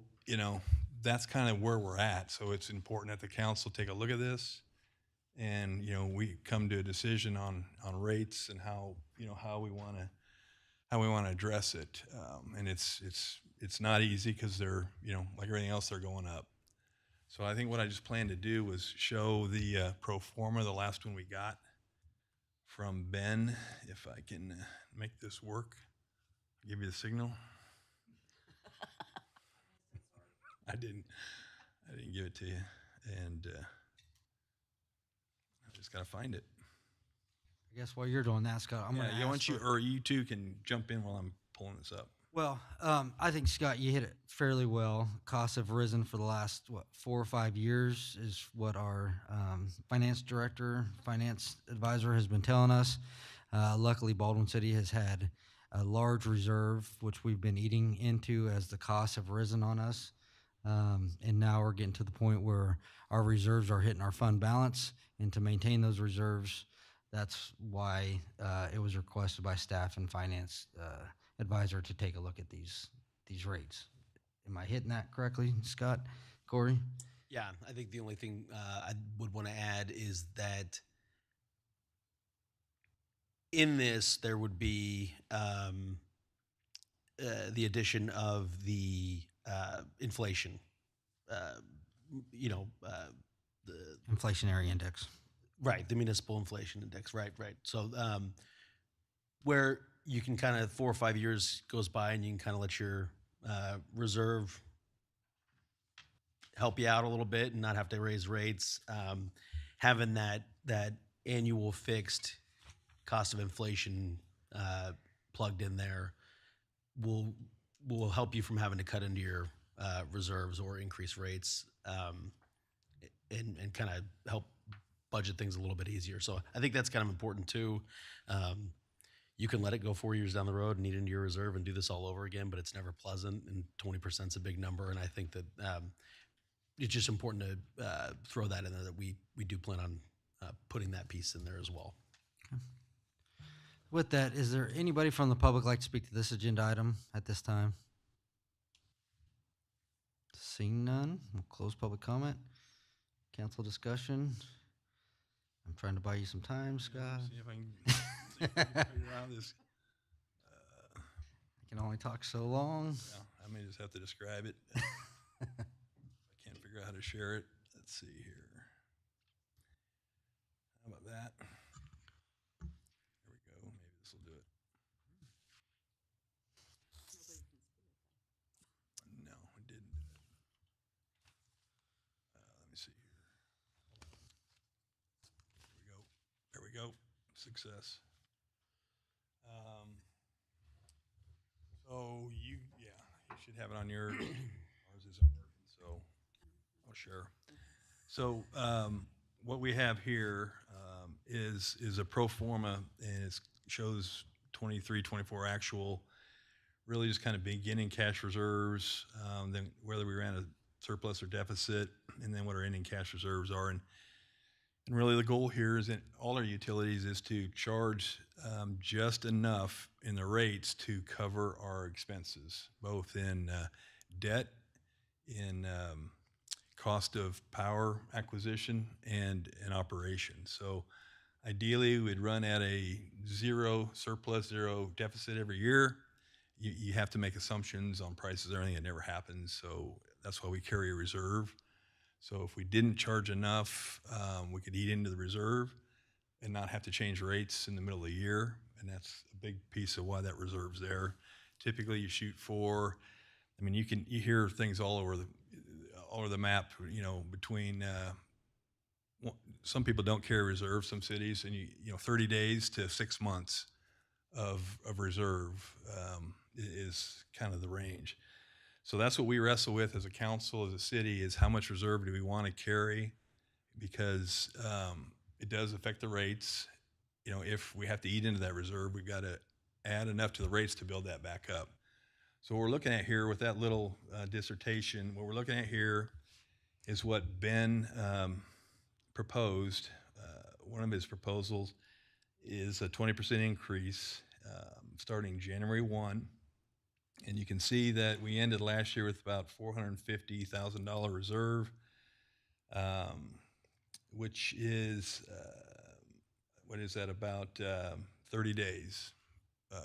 that's kind of where we're at. So it's important that the council take a look at this and, we come to a decision on rates and how we want to address it. And it's not easy because they're, like everything else, they're going up. So I think what I just planned to do was show the pro forma, the last one we got from Ben. If I can make this work, I'll give you the signal. I didn't give it to you, and I just got to find it. I guess while you're doing that, Scott, I'm going to ask you two can jump in while I'm pulling this up. Well, I think, Scott, you hit it fairly well. Costs have risen for the last, 4 or 5 years is what our finance advisor has been telling us. Luckily, Baldwin City has had a large reserve, which we've been eating into as the costs have risen on us. And now we're getting to the point where our reserves are hitting our fund balance. And to maintain those reserves, that's why it was requested by staff and finance advisor to take a look at these rates. Am I hitting that correctly, Scott, Corey? Yeah, I think the only thing I would want to add is that in this, there would be the addition of the inflation, the Inflationary index. right, the municipal inflation index, right. So where you can kind of 4 or 5 years goes by and you can kind of let your reserve help you out a little bit and not have to raise rates. Having that annual fixed cost of inflation plugged in there will help you from having to cut into your reserves or increase rates, and kind of help budget things a little bit easier. So I think that's kind of important too. You can let it go 4 years down the road and eat into your reserve and do this all over again, but it's never pleasant, and 20% is a big number. And I think that it's just important to throw that in there, that we do plan on putting that piece in there as well. With that, is there anybody from the public like to speak to this agenda item at this time? Seeing none, we'll close public comment. Council discussion. I'm trying to buy you some time, Scott. See if I can figure out this. I can only talk so long. Yeah, I may just have to describe it. I can't figure out how to share it. Let's see here. How about that? There we go. Maybe this will do it. No, it didn't do it. Let me see here. There we go. There we go. Success. So you should have it on your, ours isn't working, so I'll share. So what we have here is a pro forma, and it shows 23, 24 actual, really just kind of beginning cash reserves, then whether we ran a surplus or deficit, and then what our ending cash reserves are. And really the goal here is that all our utilities is to charge just enough in the rates to cover our expenses, both in debt, in cost of power acquisition, and in operation. So ideally, we'd run at a zero surplus, zero deficit every year. You have to make assumptions on prices or anything. It never happens. So that's why we carry a reserve. So if we didn't charge enough, we could eat into the reserve and not have to change rates in the middle of the year. And that's a big piece of why that reserve's there. Typically, you shoot for, I mean, you hear things all over the map, between, some people don't carry reserve, some cities, and 30 days to 6 months of reserve is kind of the range. So that's what we wrestle with as a council, as a city, is how much reserve do we want to carry? Because it does affect the rates. If we have to eat into that reserve, we've got to add enough to the rates to build that back up. So what we're looking at here with that little dissertation, what we're looking at here is what Ben proposed. One of his proposals is a 20% increase starting January 1. And you can see that we ended last year with about $450,000 reserve, which is, what is that, about 30 days,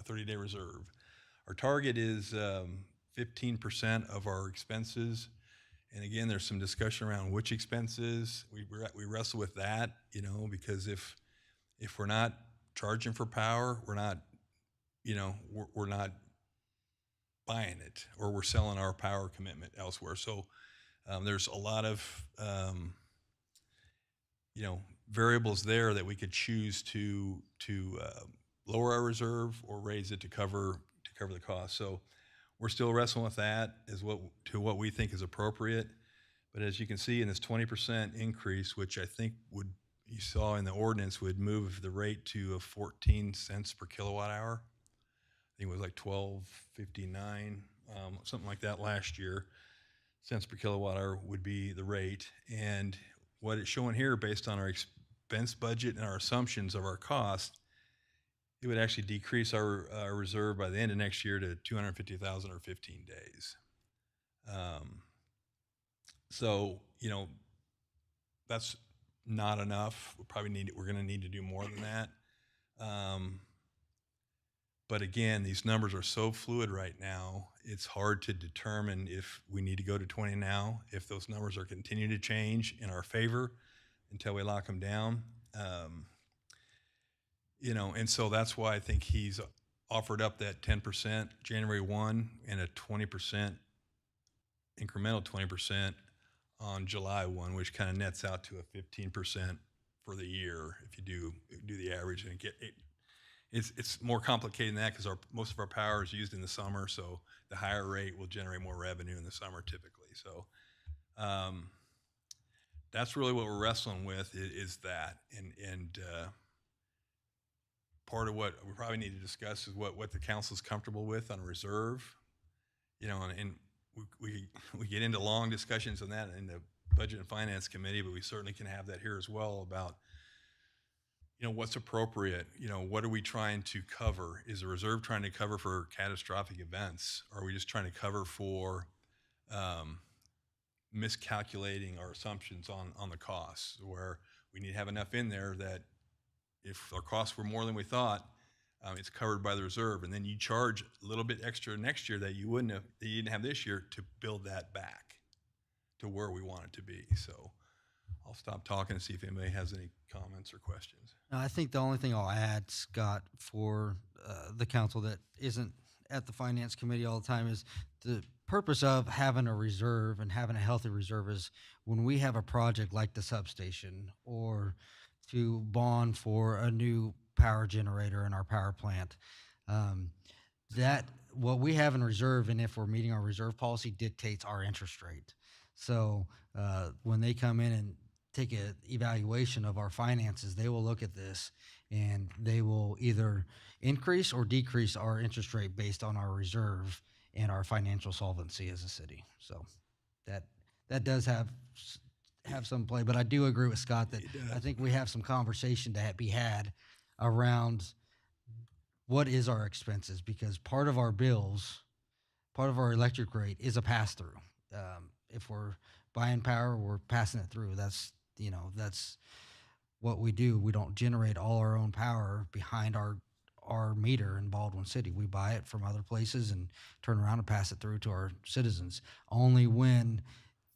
30-day reserve. Our target is 15% of our expenses. And again, there's some discussion around which expenses. We wrestle with that, because if we're not charging for power, we're not buying it, or we're selling our power commitment elsewhere. So there's a lot of variables there that we could choose to lower our reserve or raise it to cover the cost. So we're still wrestling with that as what we think is appropriate. But as you can see in this 20% increase, which I think you saw in the ordinance, would move the rate to 14 cents per kilowatt hour. I think it was like $12.59, something like that last year. Cents per kilowatt hour would be the rate. And what it's showing here, based on our expense budget and our assumptions of our cost, it would actually decrease our reserve by the end of next year to $250,000 or 15 days. So that's not enough. We're going to need to do more than that. But again, these numbers are so fluid right now, it's hard to determine if we need to go to 20 now, if those numbers are continuing to change in our favor until we lock them down. And so that's why I think he's offered up that 10% January 1 and a 20% incremental 20% on July 1, which kind of nets out to a 15% for the year if you do the average and get it. It's more complicated than that because most of our power is used in the summer, so the higher rate will generate more revenue in the summer typically. So that's really what we're wrestling with is that, and part of what we probably need to discuss is what the council's comfortable with on reserve, and we get into long discussions on that in the Budget and Finance Committee, but we certainly can have that here as well about what's appropriate. What are we trying to cover? Is the reserve trying to cover for catastrophic events? Or are we just trying to cover for miscalculating our assumptions on the costs, where we need to have enough in there that if our costs were more than we thought, it's covered by the reserve, and then you charge a little bit extra next year that you didn't have this year to build that back to where we want it to be. So I'll stop talking and see if anybody has any comments or questions. No, I think the only thing I'll add, Scott, for the council that isn't at the Finance Committee all the time is the purpose of having a reserve and having a healthy reserve is when we have a project like the substation or to bond for a new power generator in our power plant, that what we have in reserve, and if we're meeting our reserve policy, dictates our interest rate. So when they come in and take an evaluation of our finances, they will look at this and they will either increase or decrease our interest rate based on our reserve and our financial solvency as a city. So that does have some play, but I do agree with Scott that I think we have some conversation to be had around what is our expenses, because part of our bills, part of our electric rate is a pass-through. If we're buying power, we're passing it through. That's what we do. We don't generate all our own power behind our meter in Baldwin City. We buy it from other places and turn around and pass it through to our citizens. Only when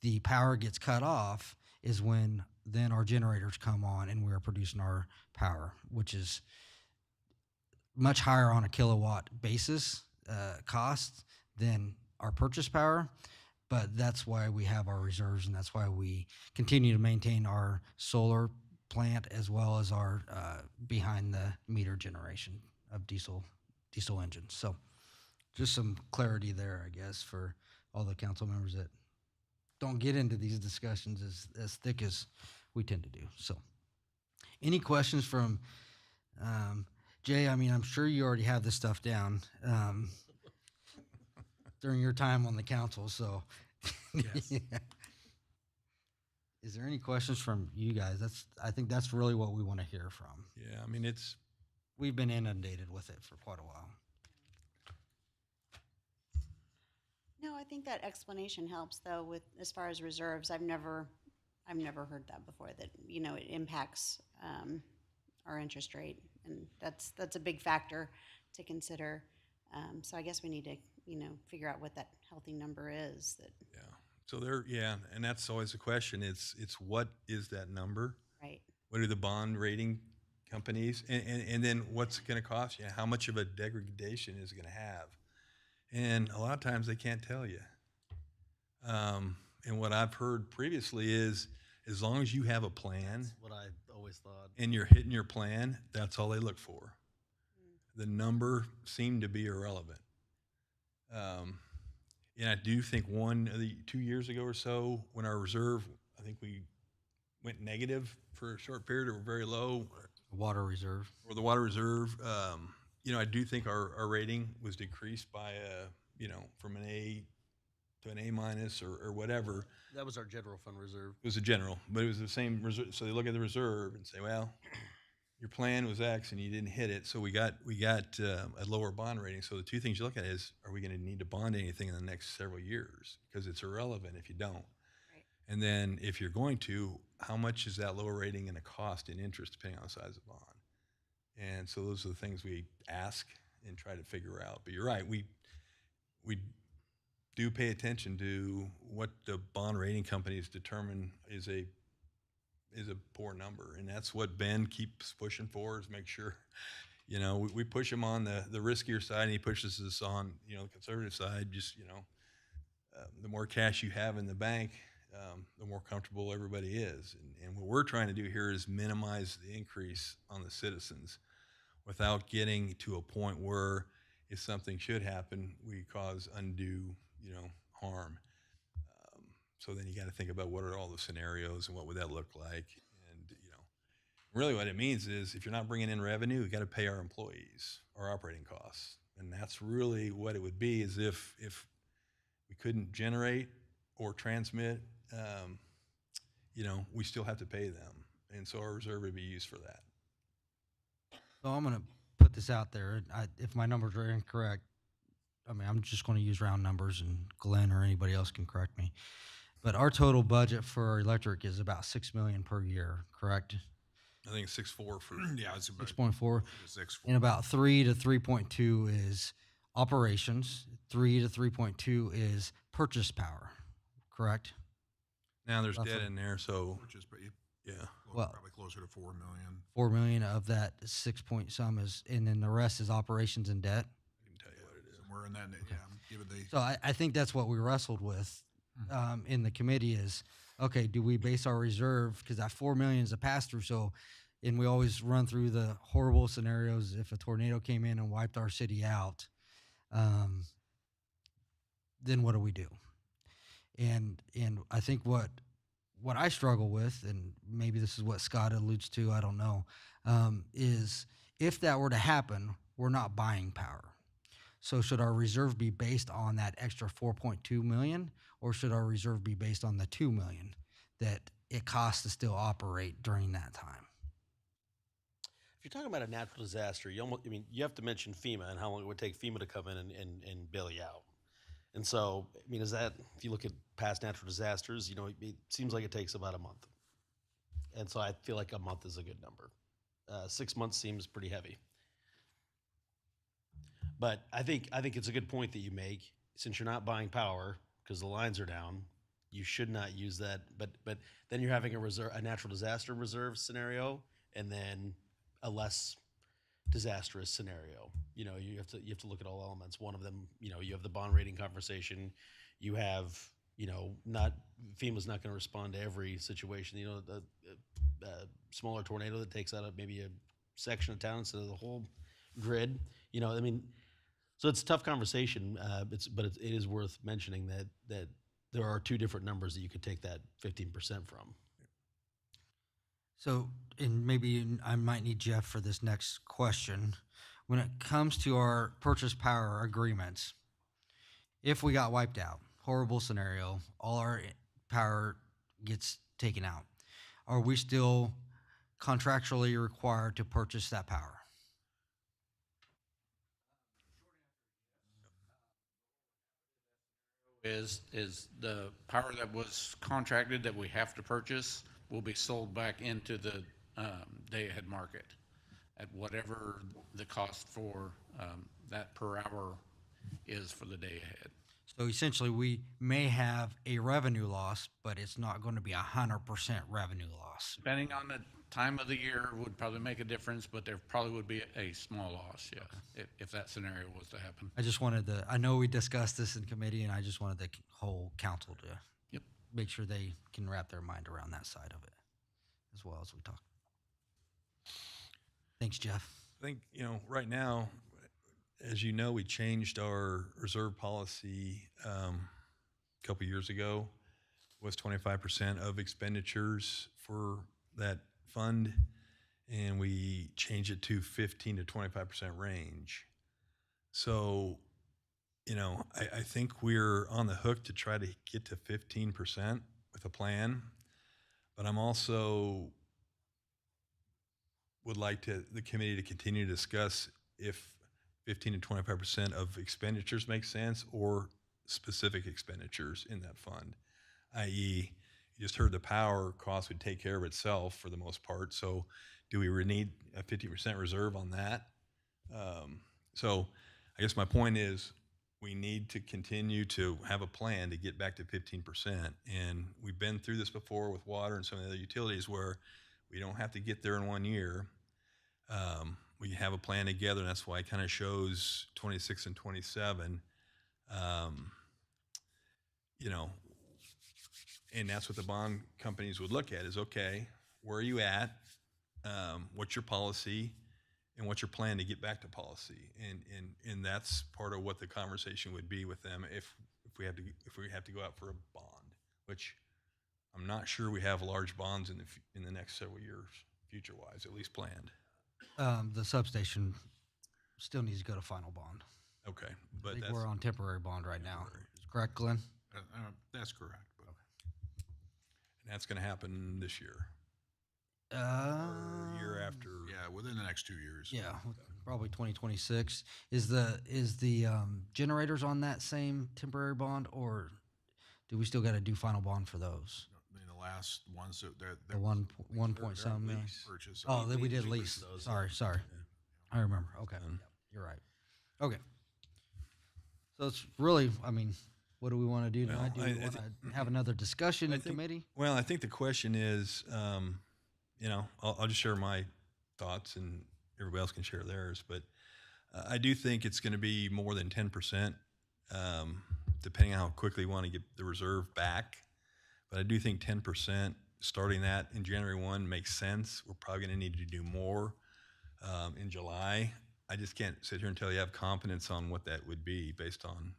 the power gets cut off is when then our generators come on and we're producing our power, which is much higher on a kilowatt basis cost than our purchase power. But that's why we have our reserves, and that's why we continue to maintain our solar plant as well as our behind the meter generation of diesel engines. So just some clarity there, I guess, for all the council members that don't get into these discussions as thick as we tend to do. So any questions from Jay? I mean, I'm sure you already have this stuff down during your time on the council. So Yes. Yeah. Is there any questions from you guys? I think that's really what we want to hear from. Yeah, I mean, We've been inundated with it for quite a while. No, I think that explanation helps though with as far as reserves. I've never heard that before, that, it impacts our interest rate, and that's a big factor to consider. So I guess we need to, figure out what that healthy number is. yeah. So and that's always the question. It's what is that number? Right. What are the bond rating companies? And then what's it going to cost you? How much of a degradation is it going to have? And a lot of times they can't tell you. And what I've heard previously is as long as you have a plan That's what I always thought. and you're hitting your plan, that's all they look for. The number seemed to be irrelevant. And I do think 2 years ago or so, when our reserve, I think we went negative for a short period, or very low. Water reserve. Or the water reserve. I do think our rating was decreased by, from an A to an A minus or whatever. That was our general fund reserve. It was a general, but it was the same reserve. So they look at the reserve and say, well, your plan was X and you didn't hit it, so we got a lower bond rating. So the two things you look at is, are we going to need to bond anything in the next several years? Because it's irrelevant if you don't. Right. And then if you're going to, how much is that lower rating going to cost in interest depending on the size of the bond? And so those are the things we ask and try to figure out. But you're right, we do pay attention to what the bond rating companies determine is a poor number, and that's what Ben keeps pushing for, is make sure You know, we push him on the riskier side, and he pushes us on, you know, the conservative side. Just, you know, the more cash you have in the bank, the more comfortable everybody is. And what we're trying to do here is minimize the increase on the citizens without getting to a point where if something should happen, we cause undue, you know, harm. So then you got to think about what are all the scenarios and what would that look like. And, you know, really what it means is if you're not bringing in revenue, we got to pay our employees, our operating costs. And that's really what it would be is if we couldn't generate or transmit, you know, we still have to pay them. And so our reserve would be used for that. So I'm going to put this out there. If my numbers are incorrect, I mean, I'm just going to use round numbers, and Glenn or anybody else can correct me. But our total budget for our electric is about $6 million per year, correct? I think 6.4 for Yeah, it's about 6.4, 6. and about 3 to 3.2 is operations. 3 to 3.2 is purchase power, correct? now there's Roughly. debt in there, so Which is yeah. Well- probably closer to 4 million. 4 million of that 6 point some is, and then the rest is operations and debt. I can tell you what it is. Somewhere in that, yeah, given the, So I think that's what we wrestled with in the committee is, okay, do we base our reserve, because that 4 million is a pass through, so, and we always run through the horrible scenarios if a tornado came in and wiped our city out, then what do we do? And I think what I struggle with, and maybe this is what Scott alludes to, I don't know, is if that were to happen, we're not buying power. So should our reserve be based on that extra 4.2 million, or should our reserve be based on the 2 million that it costs to still operate during that time? If you're talking about a natural disaster, I mean, you have to mention FEMA and how long it would take FEMA to come in and bail you out. And so, I mean, if you look at past natural disasters, you know, it seems like it takes about a month. And so I feel like a month is a good number. 6 months seems pretty heavy. But I think it's a good point that you make. Since you're not buying power because the lines are down, you should not use that. But then you're having a natural disaster reserve scenario, and then a less disastrous scenario. You know, you have to look at all elements. One of them, you know, you have the bond rating conversation. You have, you know, FEMA's not going to respond to every situation. You know, the smaller tornado that takes out maybe a section of town instead of the whole grid. You know, I mean, so it's a tough conversation. But it is worth mentioning that there are two different numbers that you could take that 15% from. So, and maybe I might need Jeff for this next question. When it comes to our purchase power agreements, if we got wiped out, horrible scenario, all our power gets taken out, are we still contractually required to purchase that power? Is the power that was contracted that we have to purchase will be sold back into the day-ahead market at whatever the cost for that per hour is for the day ahead. So essentially, we may have a revenue loss, but it's not going to be 100% revenue loss. Depending on the time of the year would probably make a difference, but there probably would be a small loss, yeah, if that scenario was to happen. I just wanted to, I know we discussed this in committee, and I just wanted the whole council to make sure they can wrap their mind around that side of it as well as we talk. Thanks, Jeff. I think, you know, right now, as you know, we changed our reserve policy a couple years ago. Was 25% of expenditures for that fund, and we changed it to 15 to 25% range. So, you know, I think we're on the hook to try to get to 15% with a plan, but I'm also would like the committee to continue to discuss if 15 to 25% of expenditures make sense or specific expenditures in that fund, i.e., you just heard the power cost would take care of itself for the most part. So do we need a 50% reserve on that? So I guess my point is we need to continue to have a plan to get back to 15%. And we've been through this before with water and some of the other utilities where we don't have to get there in 1 year. we have a plan together, and that's why it kind of shows 26 and 27. You know, and that's what the bond companies would look at is, okay, where are you at? What's your policy? And what's your plan to get back to policy? And that's part of what the conversation would be with them if we have to go out for a bond, which I'm not sure we have large bonds in the next several years, future-wise, at least planned. The substation still needs to go to final bond. Okay, I but think that's we're on temporary bond right now. Temporary. Correct, Glenn? That's correct. But and that's going to happen this year or year after. yeah, within the next 2 years. Yeah, probably 2026. Is the generators on that same temporary bond, or do we still got to do final bond for those? I mean, the last ones that The one point some million? purchase. Oh, then we did we lease. leased those, Sorry. I remember. Okay, you're right. Okay. So it's really, I mean, what do we want to do tonight? Do we want to have another discussion in committee? Well, I think the question is, I'll just share my thoughts, and everybody else can share theirs. But I do think it's going to be more than 10%, depending on how quickly we want to get the reserve back. But I do think 10%, starting that in January 1 makes sense. We're probably going to need to do more in July. I just can't sit here and tell you I have confidence on what that would be based on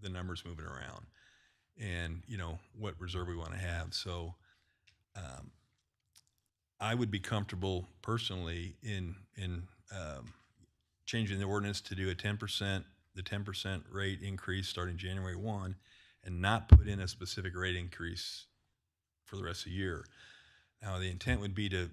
the numbers moving around and, what reserve we want to have. So I would be comfortable personally in changing the ordinance to do the 10% rate increase starting January 1 and not put in a specific rate increase for the rest of the year. Now, the intent would be to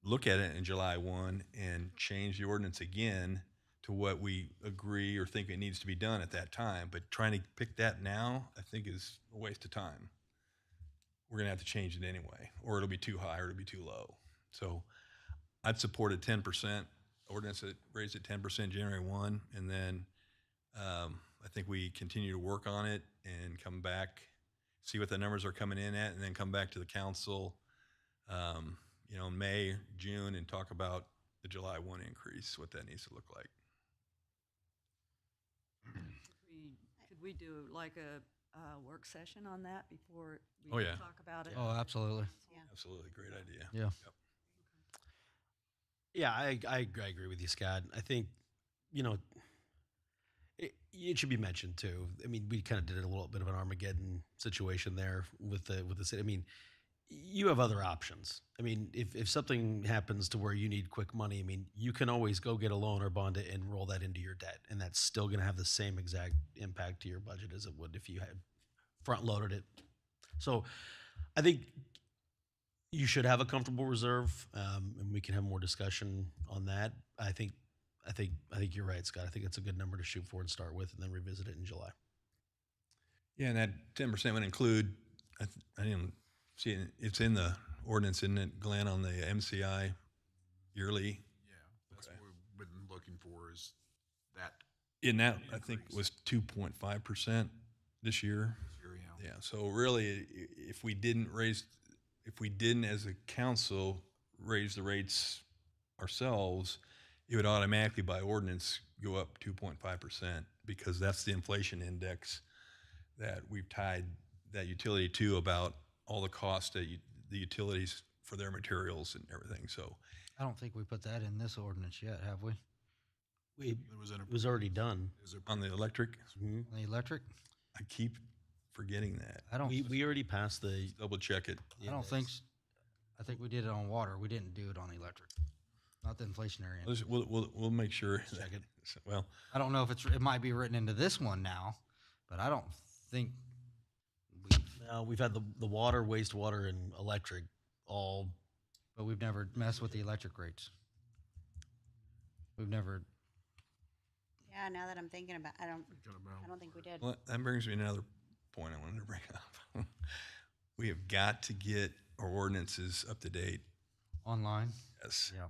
look at it in July 1 and change the ordinance again to what we agree or think it needs to be done at that time. But trying to pick that now, I think, is a waste of time. We're going to have to change it anyway, or it'll be too high or it'll be too low. So I'd support a 10% ordinance that raised it 10% January 1, and then I think we continue to work on it and come back, see what the numbers are coming in at, and then come back to the council in May, June, and talk about the July 1 increase, what that needs to look like. Could we do like a work session on that before we Oh, yeah. talk about it? Oh, absolutely. Yeah. Absolutely, great idea. Yeah. Yep. Yeah, I agree with you, Scott. I think, it should be mentioned too. I mean, we kind of did a little bit of an Armageddon situation there with the city. I mean, you have other options. I mean, if something happens to where you need quick money, I mean, you can always go get a loan or bond it and roll that into your debt, and that's still going to have the same exact impact to your budget as it would if you had front loaded it. So, I think you should have a comfortable reserve, and we can have more discussion on that. I think you're right, Scott. I think it's a good number to shoot for and start with, and then revisit it in July. Yeah, and that 10% would include, I didn't see it, it's in the ordinance, isn't it, Glenn, on the MCI yearly? Yeah, that's what we've been looking for is that. In that, I think was 2.5% this year. Yeah, so really, if we didn't as a council raise the rates ourselves, it would automatically by ordinance go up 2.5% because that's the inflation index that we've tied that utility to about all the costs that the utilities for their materials and everything. So I don't think we put that in this ordinance yet, have we? It was already done. on the electric, On the electric? I keep forgetting that. I don't. We already passed the. Double check it. I don't think. I think we did it on water. We didn't do it on electric. Not the inflationary. We'll make sure. Check it. Well, I don't know if it might be written into this one now, but I don't think. We've had the water, wastewater, and electric all. But we've never messed with the electric rates. We've never. Yeah, now that I'm thinking about, I don't think we did. well, that brings me to another point I wanted to bring up. We have got to get our ordinances up to date. Online? Yes. Yeah.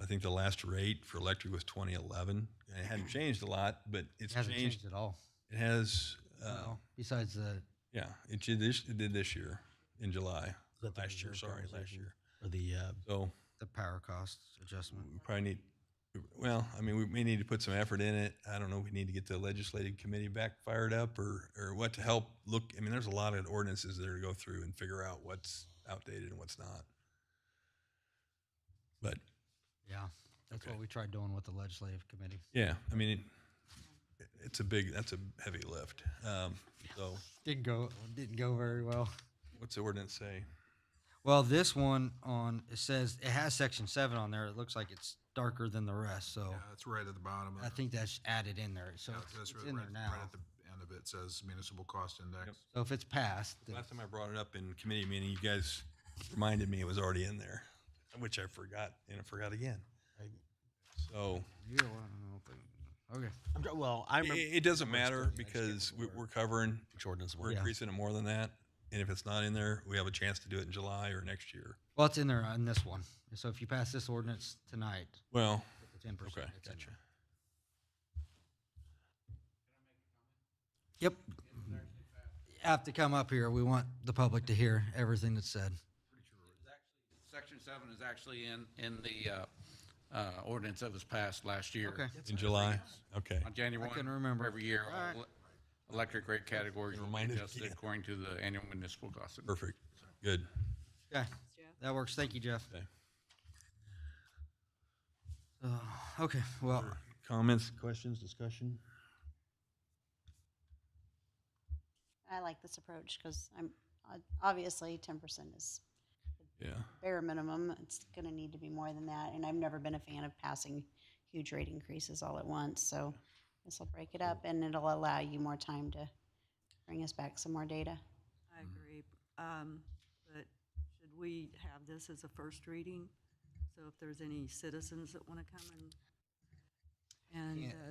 I think the last rate for electric was 2011. And it hadn't changed a lot, but it's It hasn't changed at all. It has. No. Besides the. Yeah, it did this year in July. Is that the Last year, reserve sorry, last conversation? year. Or the So the power cost adjustment. We probably need, well, I mean, we may need to put some effort in it. I don't know, we need to get the legislative committee back fired up or what to help look. I mean, there's a lot of ordinances there to go through and figure out what's outdated and what's not. But Yeah, that's Okay. what we tried doing with the legislative committee. yeah, I mean, that's a heavy lift. So Didn't go very well. what's the ordinance say? Well, this one it says it has section 7 on there. It looks like it's darker than the rest, so Yeah, it's right at the bottom. I think that's added in there. So Yeah, it's that's in right, there now. right at the end of it says municipal cost index. Yep. So if it's passed, then Last time I brought it up in committee meeting, you guys reminded me it was already in there, which I forgot, and I forgot again. So okay. it doesn't matter because we're covering, ordinance we're Yeah. increasing it more than that. And if it's not in there, we have a chance to do it in July or next year. Well, it's in there on this one. So if you pass this ordinance tonight, Well, the 10%. okay, it's in gotcha. there. Yep. You have to come up here. We want the public to hear everything that's said. Section 7 is actually in the ordinance that was passed last year. Okay. In July? Okay. On January I couldn't remember. every year, All right. all electric rate categories will be Remind us adjusted again. according to the annual municipal cost. Perfect. Good. Okay. That works. Thank you, Jeff. Okay. Okay. Well, Comments, questions, discussion? I like this approach because obviously 10% is Yeah. bare minimum. It's going to need to be more than that. And I've never been a fan of passing huge rate increases all at once. So this will break it up and it'll allow you more time to bring us back some more data. I agree. But should we have this as a first reading? So if there's any citizens that want to come and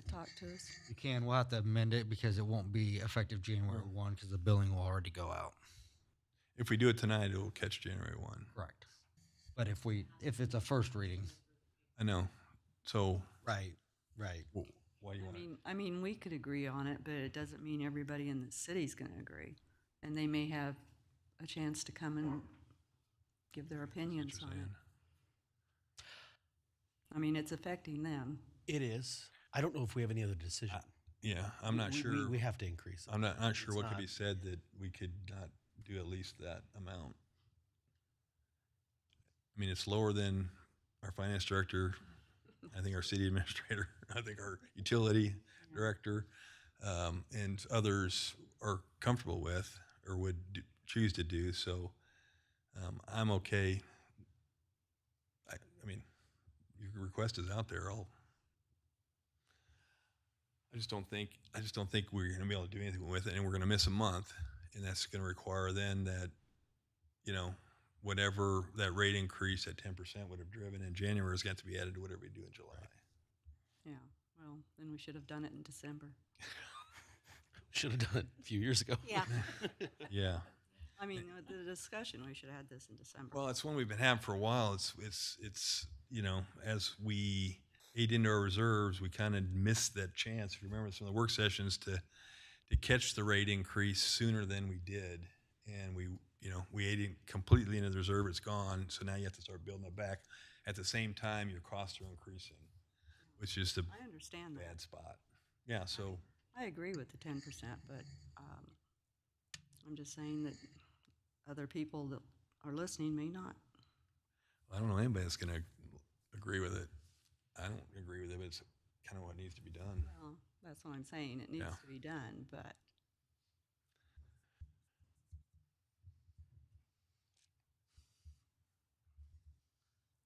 talk to us? you can. We'll have to amend it because it won't be effective January 1 because the billing will already go out. If we do it tonight, it will catch January 1. Correct. But if it's a first reading, I know. So Right. why do you want to? I mean, we could agree on it, but it doesn't mean everybody in the city's going to agree. And they may have a chance to come and give their opinions on it. I mean, it's affecting them. It is. I don't know if we have any other decision. Yeah, I'm not sure. We have to increase it. I'm not sure It's what could not- be said that we could not do at least that amount. I mean, it's lower than our finance director, I think our city administrator, I think our utility director, and others are comfortable with or would choose to do. So I'm okay. I mean, your request is out there. I just don't think we're going to be able to do anything with it, and we're going to miss a month, and that's going to require then that, whatever that rate increase at 10% would have driven in January is going to have to be added to whatever we do in July. Yeah, well, then we should have done it in December. Should have done it a few years ago. Yeah. Yeah. I mean, the discussion, we should have had this in December. Well, it's one we've been having for a while. It's as we ate into our reserves, we kind of missed that chance. If you remember some of the work sessions to catch the rate increase sooner than we did, and we ate it completely into the reserve. It's gone. So now you have to start building it back. At the same time, your costs are increasing, which is the I understand that. bad spot. Yeah. So I agree with the 10%, but I'm just saying that other people that are listening may not. I don't know anybody that's going to agree with it. I don't agree with it, but it's kind of what needs to be done. Well, that's what I'm saying. It needs Yeah. to be done, but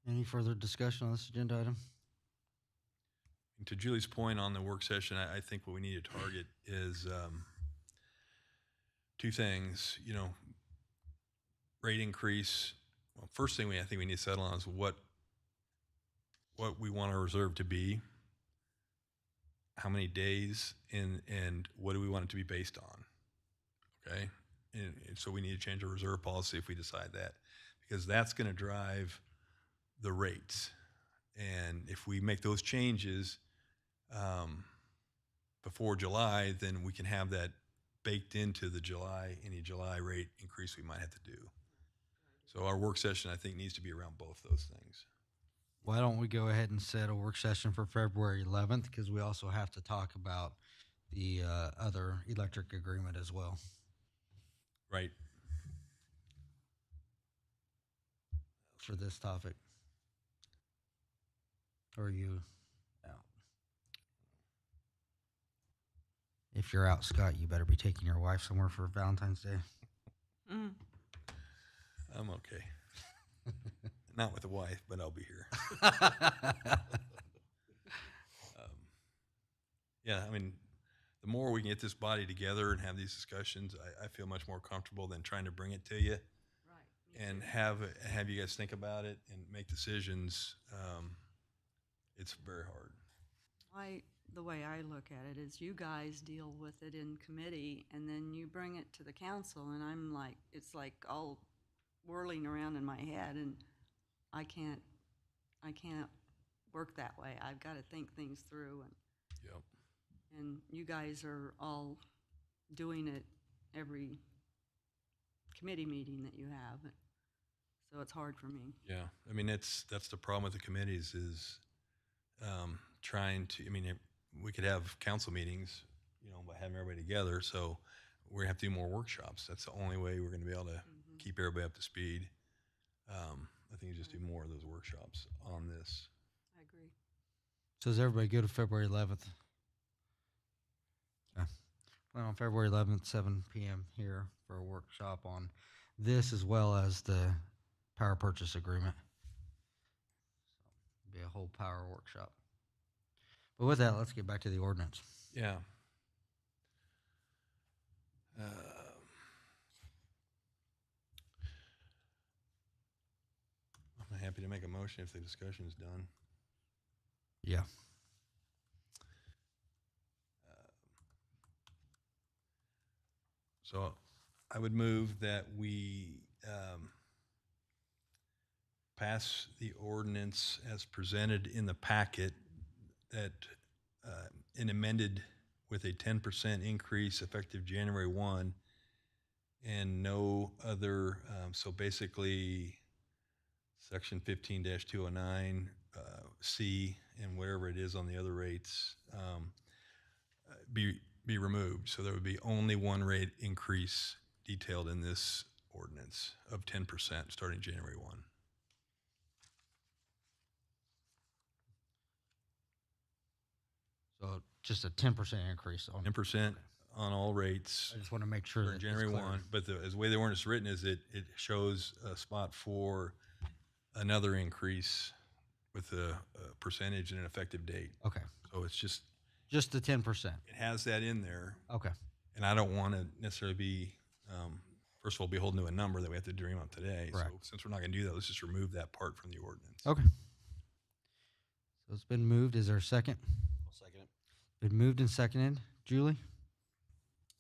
any further discussion on this agenda item? And to Julie's point on the work session, I think what we need to target is two things. Rate increase. Well, first thing I think we need to settle on is what we want our reserve to be, how many days, and what do we want it to be based on. Okay, and so we need to change our reserve policy if we decide that, because that's going to drive the rates. And if we make those changes before July, then we can have that baked into any July rate increase we might have to do. So our work session, I think, needs to be around both those things. Why don't we go ahead and set a work session for February 11th, because we also have to talk about the other electric agreement as well. Right. For this topic. Or are you out? If you're out, Scott, you better be taking your wife somewhere for Valentine's Day. Mm. I'm okay. Not with the wife, but I'll be here. Yeah, I mean, the more we can get this body together and have these discussions, I feel much more comfortable than trying to bring it to you Right. and have you guys think about it and make decisions. It's very hard. The way I look at it is you guys deal with it in committee and then you bring it to the council and I'm like, it's like all whirling around in my head and I can't work that way. I've got to think things through Yep. and you guys are all doing it every committee meeting that you have. So it's hard for me. Yeah, I mean that's the problem with the committees is trying to. I mean, we could have council meetings, by having everybody together. So we're gonna have to do more workshops. That's the only way we're gonna be able to keep everybody up to speed. I think you just do more of those workshops on this. I agree. So does everybody go to February 11th? Yeah. Well, on February 11th, 7 p.m. here for a workshop on this as well as the power purchase agreement. So, be a whole power workshop. But with that, let's get back to the ordinance. Yeah. I'm happy to make a motion if the discussion is done. Yeah. So I would move that we pass the ordinance as presented in the packet that and amended with a 10% increase effective January 1 and no other, so basically section 15-209 C and whatever it is on the other rates be removed. So there would be only one rate increase detailed in this ordinance of 10% starting January 1. So just a 10% increase on 10% on all rates. I just want to make sure that January it's clear. 1, but as the way the ordinance is written is it shows a spot for another increase with a percentage and an effective date. Okay. So it's just the 10%. it has that in there, Okay. and I don't want to necessarily be first of all be holding to a number that we have to dream up today. Correct. So since we're not going to do that, let's just remove that part from the ordinance. Okay. So it's been moved. Is there a second? I'll second it. Been moved and seconded. Julie?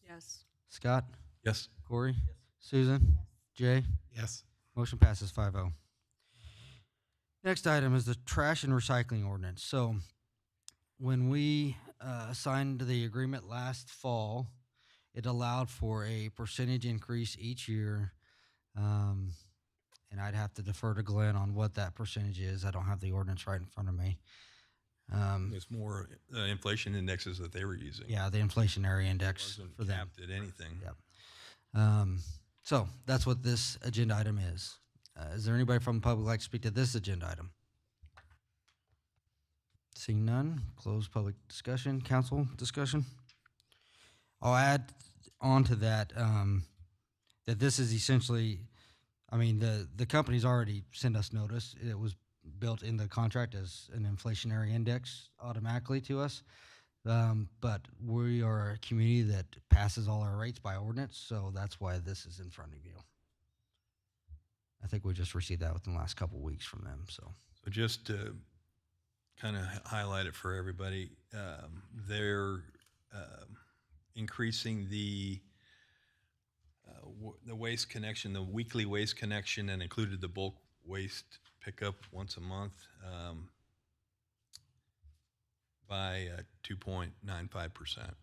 Yes. Scott? Yes. Corey? Susan? Jay? Yes. Motion passes 5-0. Next item is the trash and recycling ordinance. So when we signed the agreement last fall, it allowed for a percentage increase each year. And I'd have to defer to Glenn on what that percentage is. I don't have the ordinance right in front of me. It's more inflation indexes that they were using. Yeah, the inflationary index It wasn't for them. capped at anything. Yep. So that's what this agenda item is. Is there anybody from the public like to speak to this agenda item? Seeing none, close public discussion, council discussion. I'll add on to that that this is essentially, I mean, the company's already sent us notice. It was built in the contract as an inflationary index automatically to us. But we are a community that passes all our rates by ordinance, so that's why this is in front of you. I think we just received that within the last couple of weeks from them. So just to kind of highlight it for everybody, they're increasing the waste connection, the weekly waste connection, and included the bulk waste pickup once a month by 2.95%.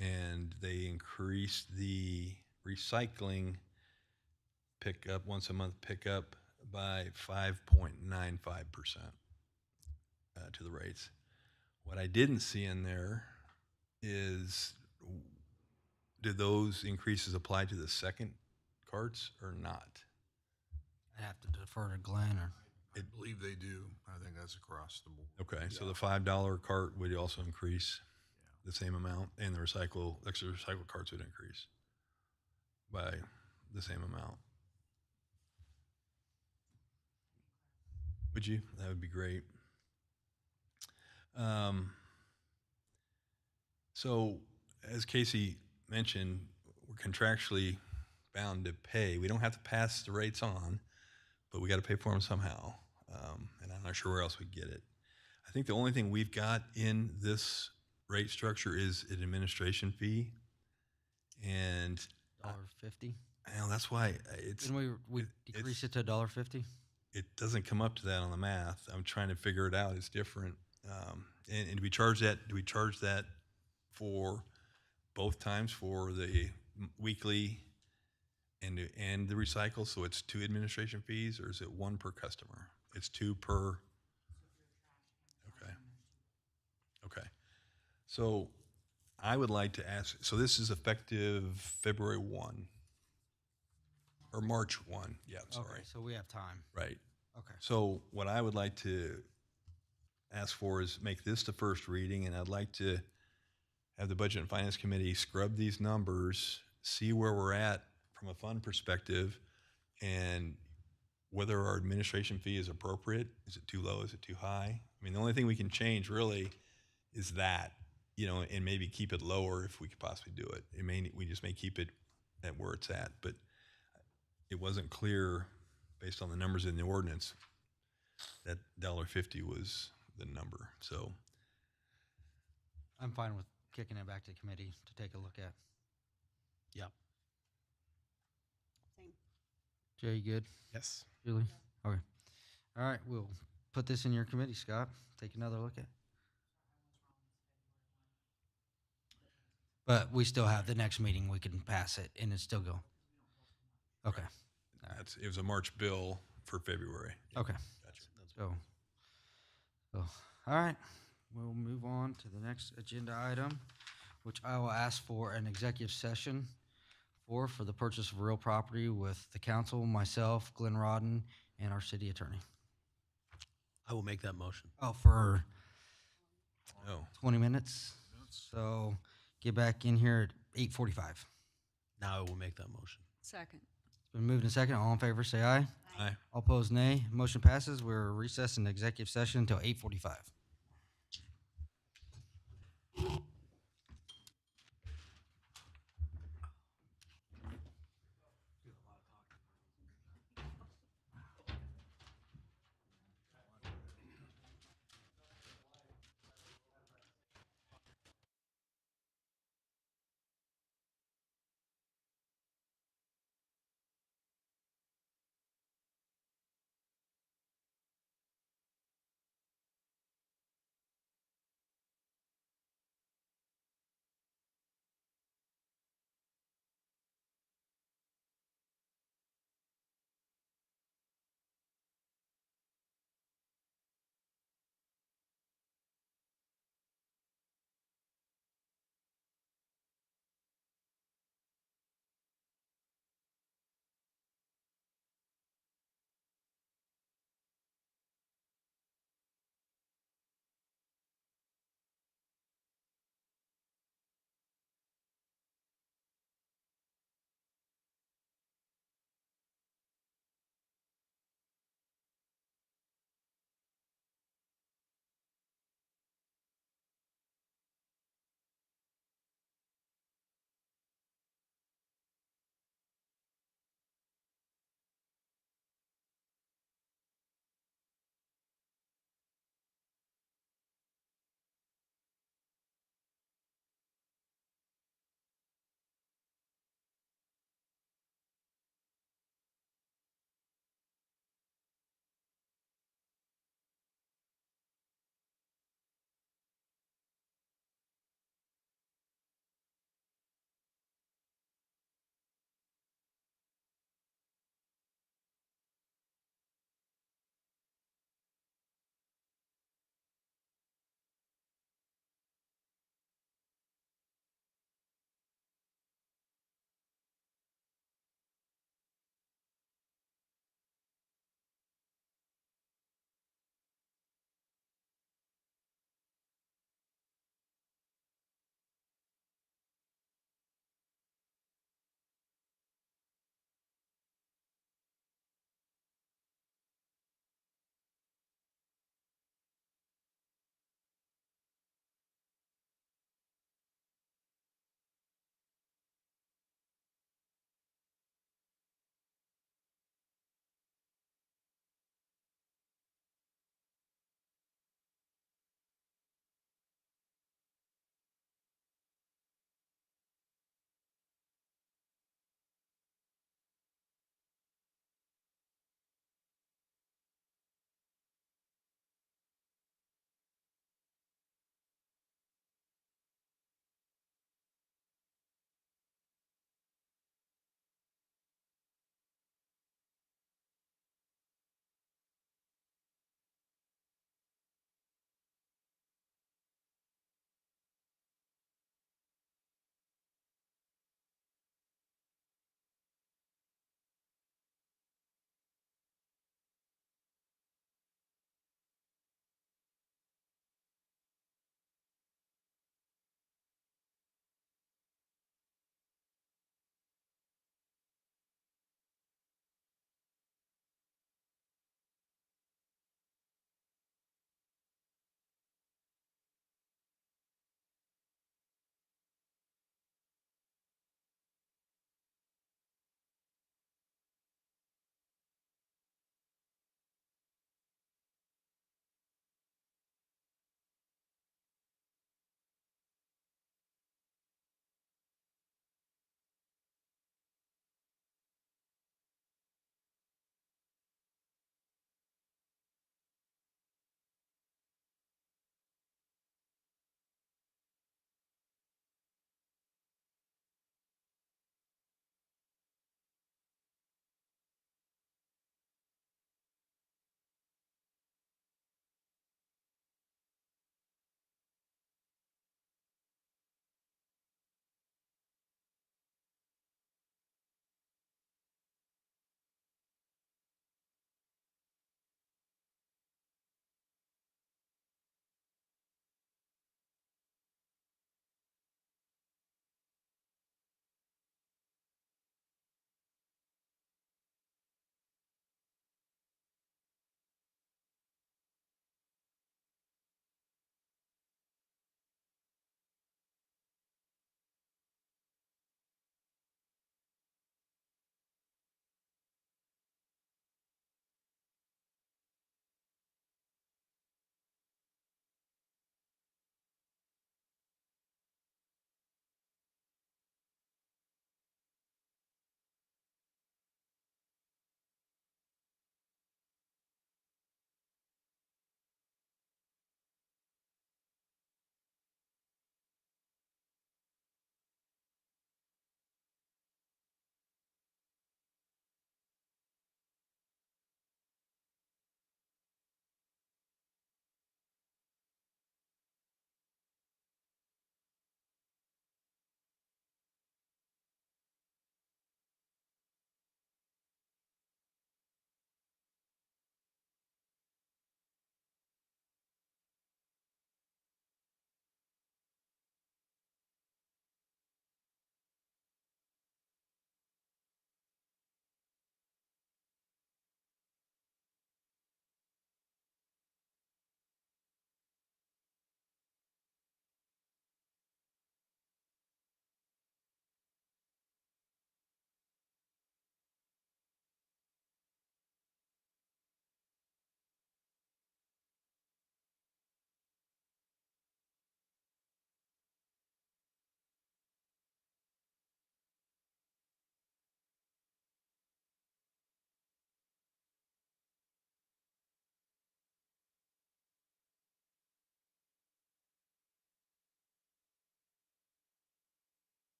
And they increased the recycling pickup, once a month pickup, by 5.95%. to the rates. What I didn't see in there is, did those increases apply to the second carts or not? I'd have to defer to Glenn or. I believe they do. I think that's across the board. Okay, so the $5 cart would also increase the same amount, and the extra recycle carts would increase by the same amount. Would you? That would be great. So, as Casey mentioned, we're contractually bound to pay. We don't have to pass the rates on, but we got to pay for them somehow. And I'm not sure where else we get it. I think the only thing we've got in this rate structure is an administration fee, and $1.50. well, that's why it's. Can we decrease it to $1.50? It doesn't come up to that on the math. I'm trying to figure it out. It's different. And do we charge that? Do we charge that for both times for the weekly and the recycle? So it's 2 administration fees, or is it 1 per customer? It's 2 per. Okay. Okay. So I would like to ask. So this is effective February 1 or March 1. Yeah. Sorry. Okay, so we have time. Right. Okay. So what I would like to ask for is make this the first reading, and I'd like to have the Budget and Finance Committee scrub these numbers, see where we're at from a fund perspective, and whether our administration fee is appropriate. Is it too low? Is it too high? I mean, the only thing we can change really is that, and maybe keep it lower if we could possibly do it. We just may keep it at where it's at, but it wasn't clear based on the numbers in the ordinance that $1.50 was the number. So I'm fine with kicking it back to committee to take a look at. Yeah. Same. Jay, you good? Yes. Julie? Okay. All right, we'll put this in your committee, Scott. Take another look at it. But we still have the next meeting, we can pass it and it's still go. Okay. it was a March bill for February. Okay. Gotcha. So, all right, we'll move on to the next agenda item, which I will ask for an executive session for the purchase of real property with the council, myself, Glenn Rodden, and our city attorney. I will make that motion. Oh, for Oh, 20 minutes. So get back in here at 8:45. Now I will make that motion. Second. It's been moved and second. All in favor, say aye. aye. All opposed, nay. Motion passes. We're recessed in executive session until 8:45.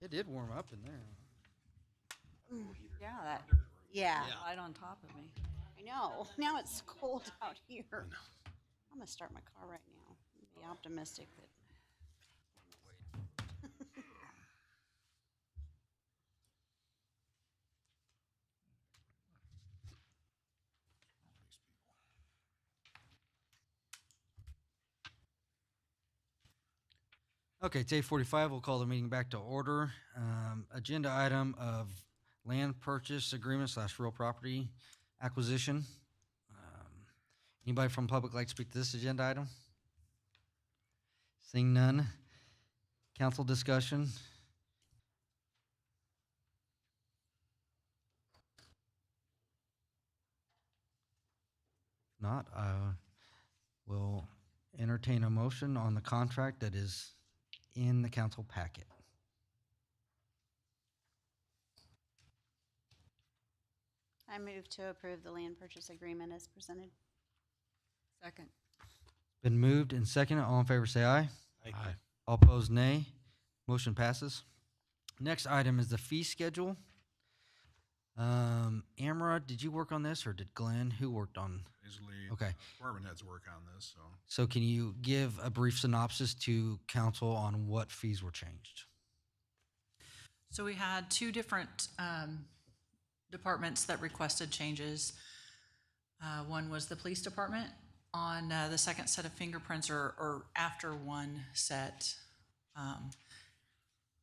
It did warm up in there. Yeah, that Yeah, right on top of me. I know. Now it's cold out here. I'm gonna start my car right now. Be optimistic that. Okay, it's 8:45. We'll call the meeting back to order. Agenda item of land purchase agreement / real property acquisition. Anybody from public like to speak to this agenda item? Seeing none. Council discussion. Not, I will entertain a motion on the contract that is in the council packet. I move to approve the land purchase agreement as presented. Second. Been moved and seconded. All in favor say aye. Aye. All opposed, nay. Motion passes. Next item is the fee schedule. Amara, did you work on this or did Glenn? Who worked on? Usually, Okay. department heads work on this, so. So can you give a brief synopsis to council on what fees were changed? So we had two different departments that requested changes. One was the police department on the second set of fingerprints or after one set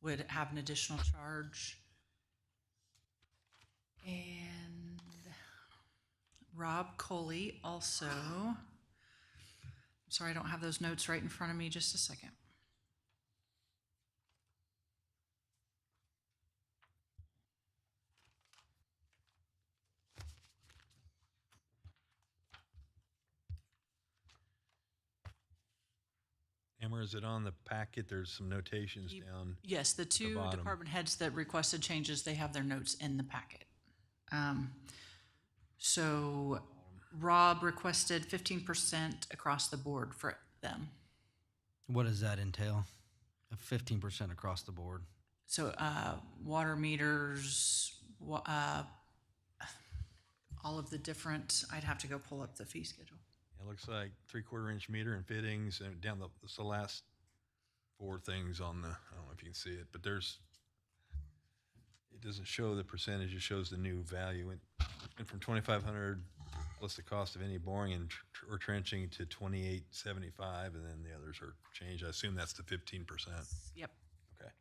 would have an additional charge. And Rob Coley also, I'm sorry, I don't have those notes right in front of me, just a second. Amber, is it on the packet? There's some notations down. Yes, the two bottom. department heads that requested changes, they have their notes in the packet. So Rob requested 15% across the board for them. What does that entail? 15% across the board. So water meters, all of the different, I'd have to go pull up the fee schedule. It looks like 3/4 inch meter and fittings and down it's the last four things on the, I don't know if you can see it, but it doesn't show the percentage, it shows the new value. It went from 2,500 plus the cost of any boring and or trenching to 2,875, and then the others are changed. I assume that's the 15%. Yep. Okay.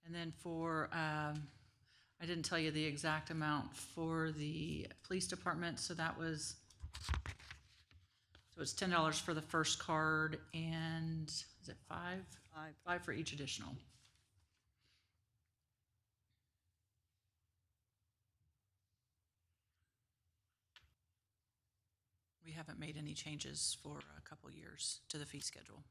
And then for, I didn't tell you the exact amount for the police department, so that was, so it's $10 for the first card and, is it five? Five for each additional. We haven't made any changes for a couple years to the fee schedule.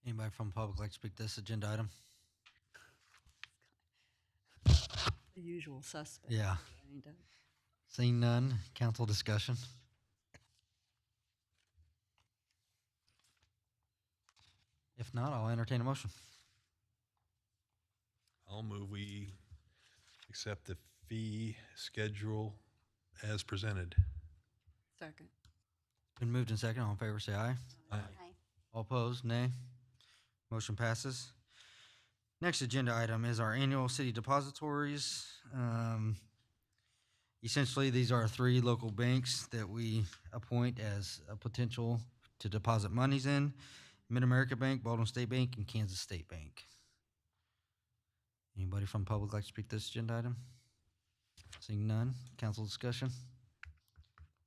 Anybody from public like to speak to this agenda item? The usual suspect. Yeah. Ain't it? Seeing none, council discussion. If not, I'll entertain a motion. I'll move we accept the fee schedule as presented. Second. Been moved and second. All in favor say aye. Aye. All opposed, nay. Motion passes. Next agenda item is our annual city depositories. Essentially, these are three local banks that we appoint as a potential to deposit monies in: Mid-America Bank, Baldwin State Bank, and Kansas State Bank. Anybody from public like to speak to this agenda item? Seeing none, council discussion.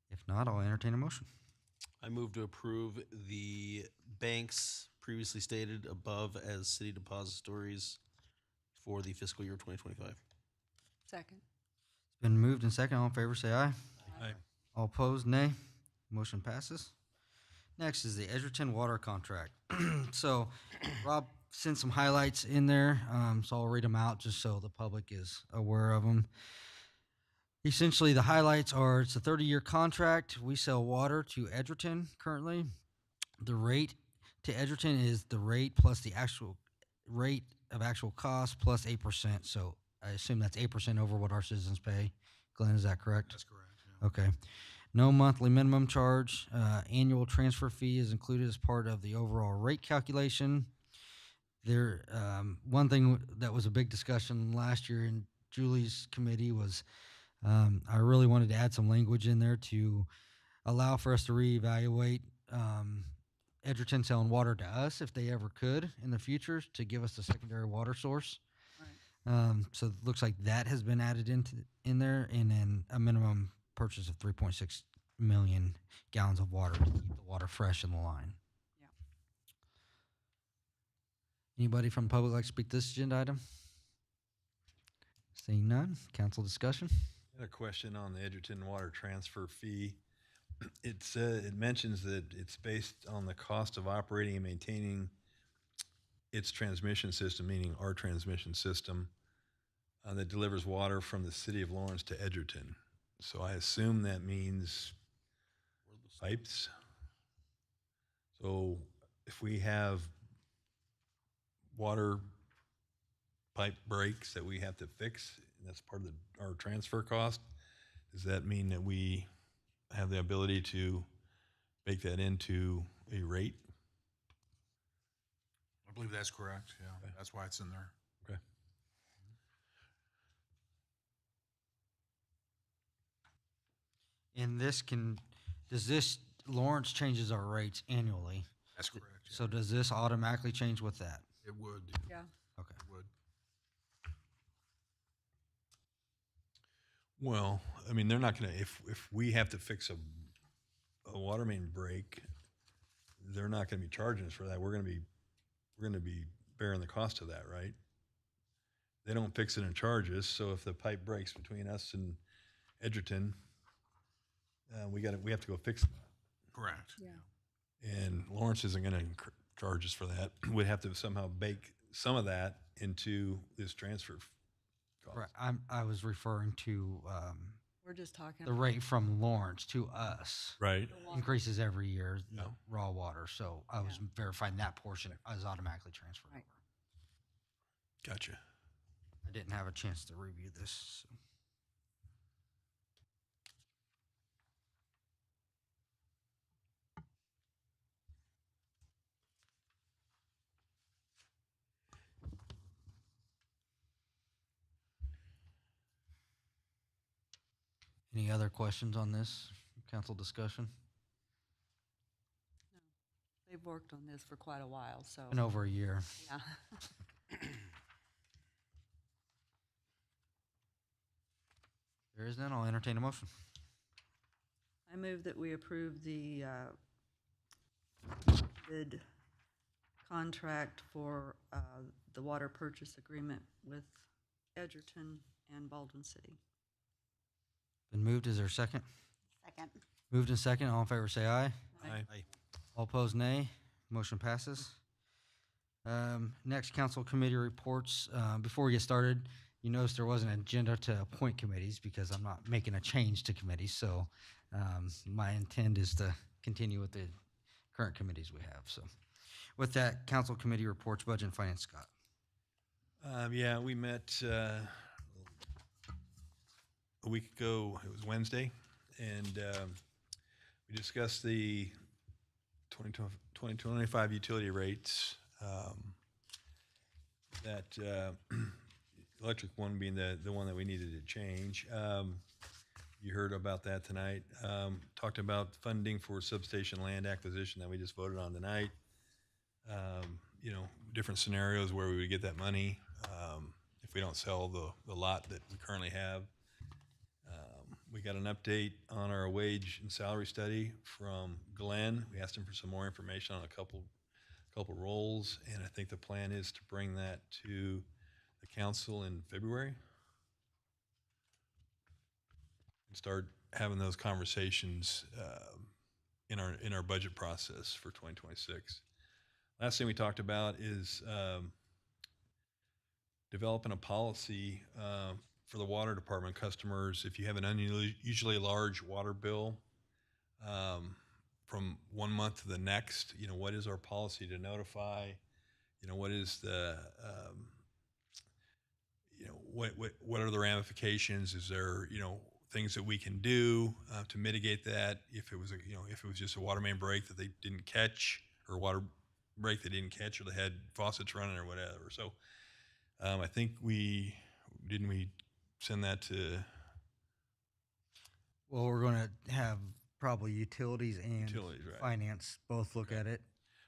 If not, I'll entertain a motion. I move to approve the banks previously stated above as city depositories for the fiscal year 2025. Second. It's been moved and second. All in favor, say aye. Aye. All opposed, nay. Motion passes. Next is the Edgerton water contract. So Rob sent some highlights in there, so I'll read them out just so the public is aware of them. Essentially, the highlights are it's a 30-year contract. We sell water to Edgerton currently. The rate to Edgerton is the rate plus the actual rate of actual cost plus 8%. So I assume that's 8% over what our citizens pay. Glenn, is that correct? That's correct. Yeah. Okay. No monthly minimum charge. Annual transfer fee is included as part of the overall rate calculation. There, one thing that was a big discussion last year in Julie's committee was I really wanted to add some language in there to allow for us to reevaluate Edgerton selling water to us if they ever could in the future to give us a secondary water source. So it looks like that has been added in there, and then a minimum purchase of 3.6 million gallons of water to keep the water fresh in the line. Yeah. Anybody from the public like to speak to this agenda item? Seeing none, council discussion. I had a question on the Edgerton water transfer fee. It mentions that it's based on the cost of operating and maintaining its transmission system, meaning our transmission system, that delivers water from the city of Lawrence to Edgerton. So I assume that means pipes. So if we have water pipe breaks that we have to fix, and that's part of our transfer cost, does that mean that we have the ability to bake that into a rate? I believe that's correct. Yeah, Okay. that's why it's in there. Okay. And does this, Lawrence changes our rates annually. That's correct. Yeah. So does this automatically change with that? It would. Yeah. Okay. It would. Well, I mean, they're not gonna, if we have to fix a water main break, they're not gonna be charging us for that. We're gonna be bearing the cost of that, right? They don't fix it and charge us, so if the pipe breaks between us and Edgerton, we have to go fix it. Correct. Yeah. And Lawrence isn't gonna charge us for that. We'd have to somehow bake some of that into this transfer cost. Right. I was referring to We're just talking the about rate from Lawrence to us. Right. the water. Increases every year, the Yeah. raw water. So I was verifying that portion is automatically transferred Right. over. Gotcha. I didn't have a chance to review this. So. Any other questions on this council discussion? They've worked on this for quite a while, so. Been over a year. Yeah. There is none. I'll entertain a motion. I move that we approve the bid contract for the water purchase agreement with Edgerton and Baldwin City. Been moved. Is there a second? Second. Moved and second. All in favor say aye. Aye. All opposed, nay. Motion passes. Next, council committee reports. Before we get started, you notice there was an agenda to appoint committees because I'm not making a change to committees. So my intent is to continue with the current committees we have. So with that, council committee reports, budget and finance, Scott. Yeah, we met a week ago. It was Wednesday, and we discussed the 2025 utility rates. That electric one being the one that we needed to change. You heard about that tonight. Talked about funding for substation land acquisition that we just voted on tonight. Different scenarios where we would get that money if we don't sell the lot that we currently have. We got an update on our wage and salary study from Glenn. We asked him for some more information on a couple roles, and I think the plan is to bring that to the council in February. start having those conversations in our budget process for 2026. Last thing we talked about is developing a policy for the water department customers. If you have an unusually large water bill from one month to the next, what is our policy to notify? What is the what are the ramifications? Is there things that we can do to mitigate that? If it was if it was just a water main break that they didn't catch, or a water break they didn't catch, or they had faucets running or whatever. So I think we send that to Well, we're going to have probably utilities and Utilities, right. finance both look at it.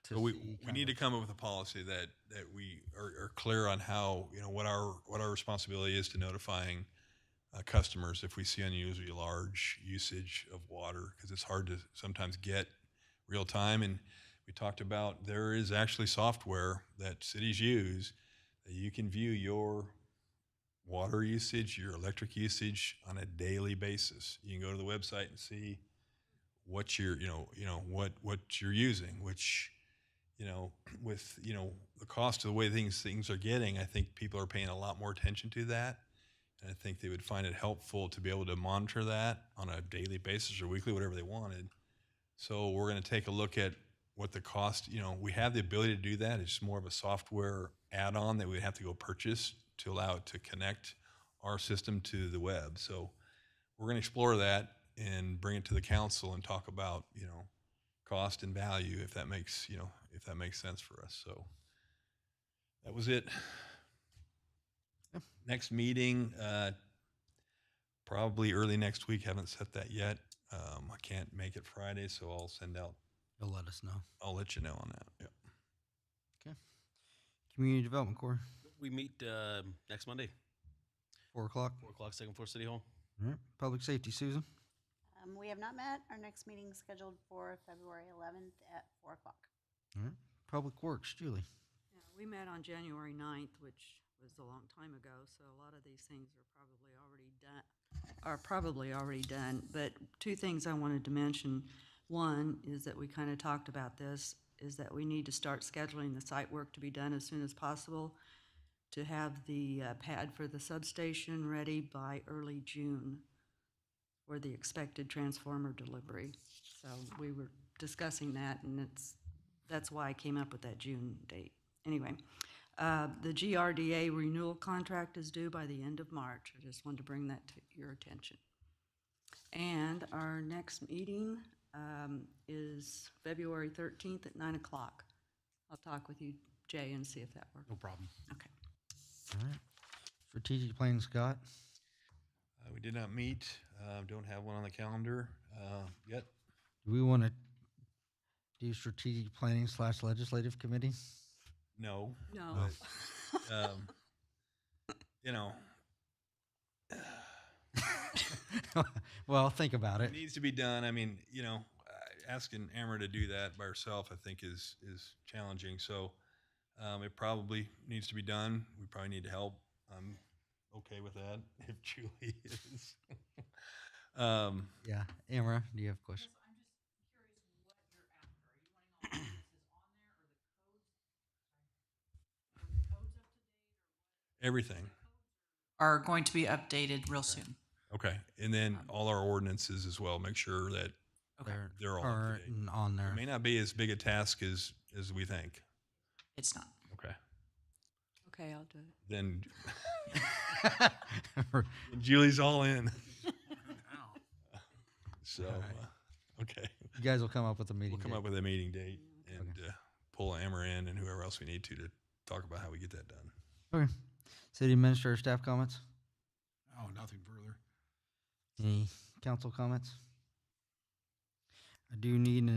So we need to come up with a policy that we are clear on how, what our responsibility is to notifying customers if we see unusually large usage of water, because it's hard to sometimes get real time. And we talked about there is actually software that cities use that you can view your water usage, your electric usage on a daily basis. You can go to the website and see what you're, what you're using, which, with, the cost of the way things are getting, I think people are paying a lot more attention to that. And I think they would find it helpful to be able to monitor that on a daily basis or weekly, whatever they wanted. So we're going to take a look at what the cost, we have the ability to do that. It's more of a software add-on that we'd have to go purchase to allow it to connect our system to the web. So we're going to explore that and bring it to the council and talk about, cost and value, if that makes sense for us. So that was it. Next meeting, probably early next week. Haven't set that yet. I can't make it Friday, so I'll send out. You'll let us know. I'll let you know on that. Yep. Okay. Community Development Corps, We meet next Monday, 4 o'clock. 4 o'clock, second floor, City Hall. All right. Public Safety, Susan. We have not met. Our next meeting is scheduled for February 11th at 4 o'clock. All right. Public Works, Julie. Yeah, we met on January 9th, which was a long time ago, so a lot of these things are probably already done. But two things I wanted to mention. One is that we kind of talked about this, is that we need to start scheduling the site work to be done as soon as possible to have the pad for the substation ready by early June for the expected transformer delivery. So we were discussing that, and that's why I came up with that June date. Anyway, the GRDA renewal contract is due by the end of March. I just wanted to bring that to your attention. And our next meeting is February 13th at 9 o'clock. I'll talk with you, Jay, and see if that works. No problem. Okay. All right. Strategic Planning, Scott. We did not meet. Don't have one on the calendar yet. Do we want to do Strategic Planning / Legislative Committee? No. No. But, Well, think about it. it needs to be done. I mean, asking Amber to do that by herself, I think is challenging. So it probably needs to be done. We probably need help. I'm okay with that if Julie is. Yeah. Amara, do you have a question? Everything. Are going to be updated real soon. Okay. And then all our ordinances as well. Make sure that they're all up to Current date. and on there. It may not be as big a task as we think. It's not. Okay. Okay, I'll do it. Then Julie's all in. So, okay. You guys will come up with a meeting. We'll come date. up with a meeting date and pull Amber in and whoever else we need to talk about how we get that done. Okay. City Administrator staff comments? Oh, nothing further. Any council comments? I do need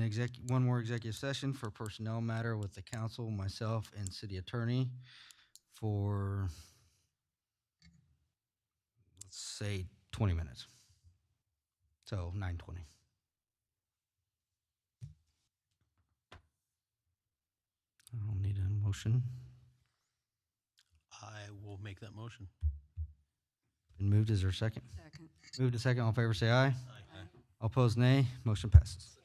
one more executive session for personnel matter with the council, myself, and city attorney for, let's say, 20 minutes. So 9:20. I don't need a motion. I will make that motion. Been moved. Is there a second? Second. Moved to second. All in favor, say aye. All opposed, nay. Motion passes.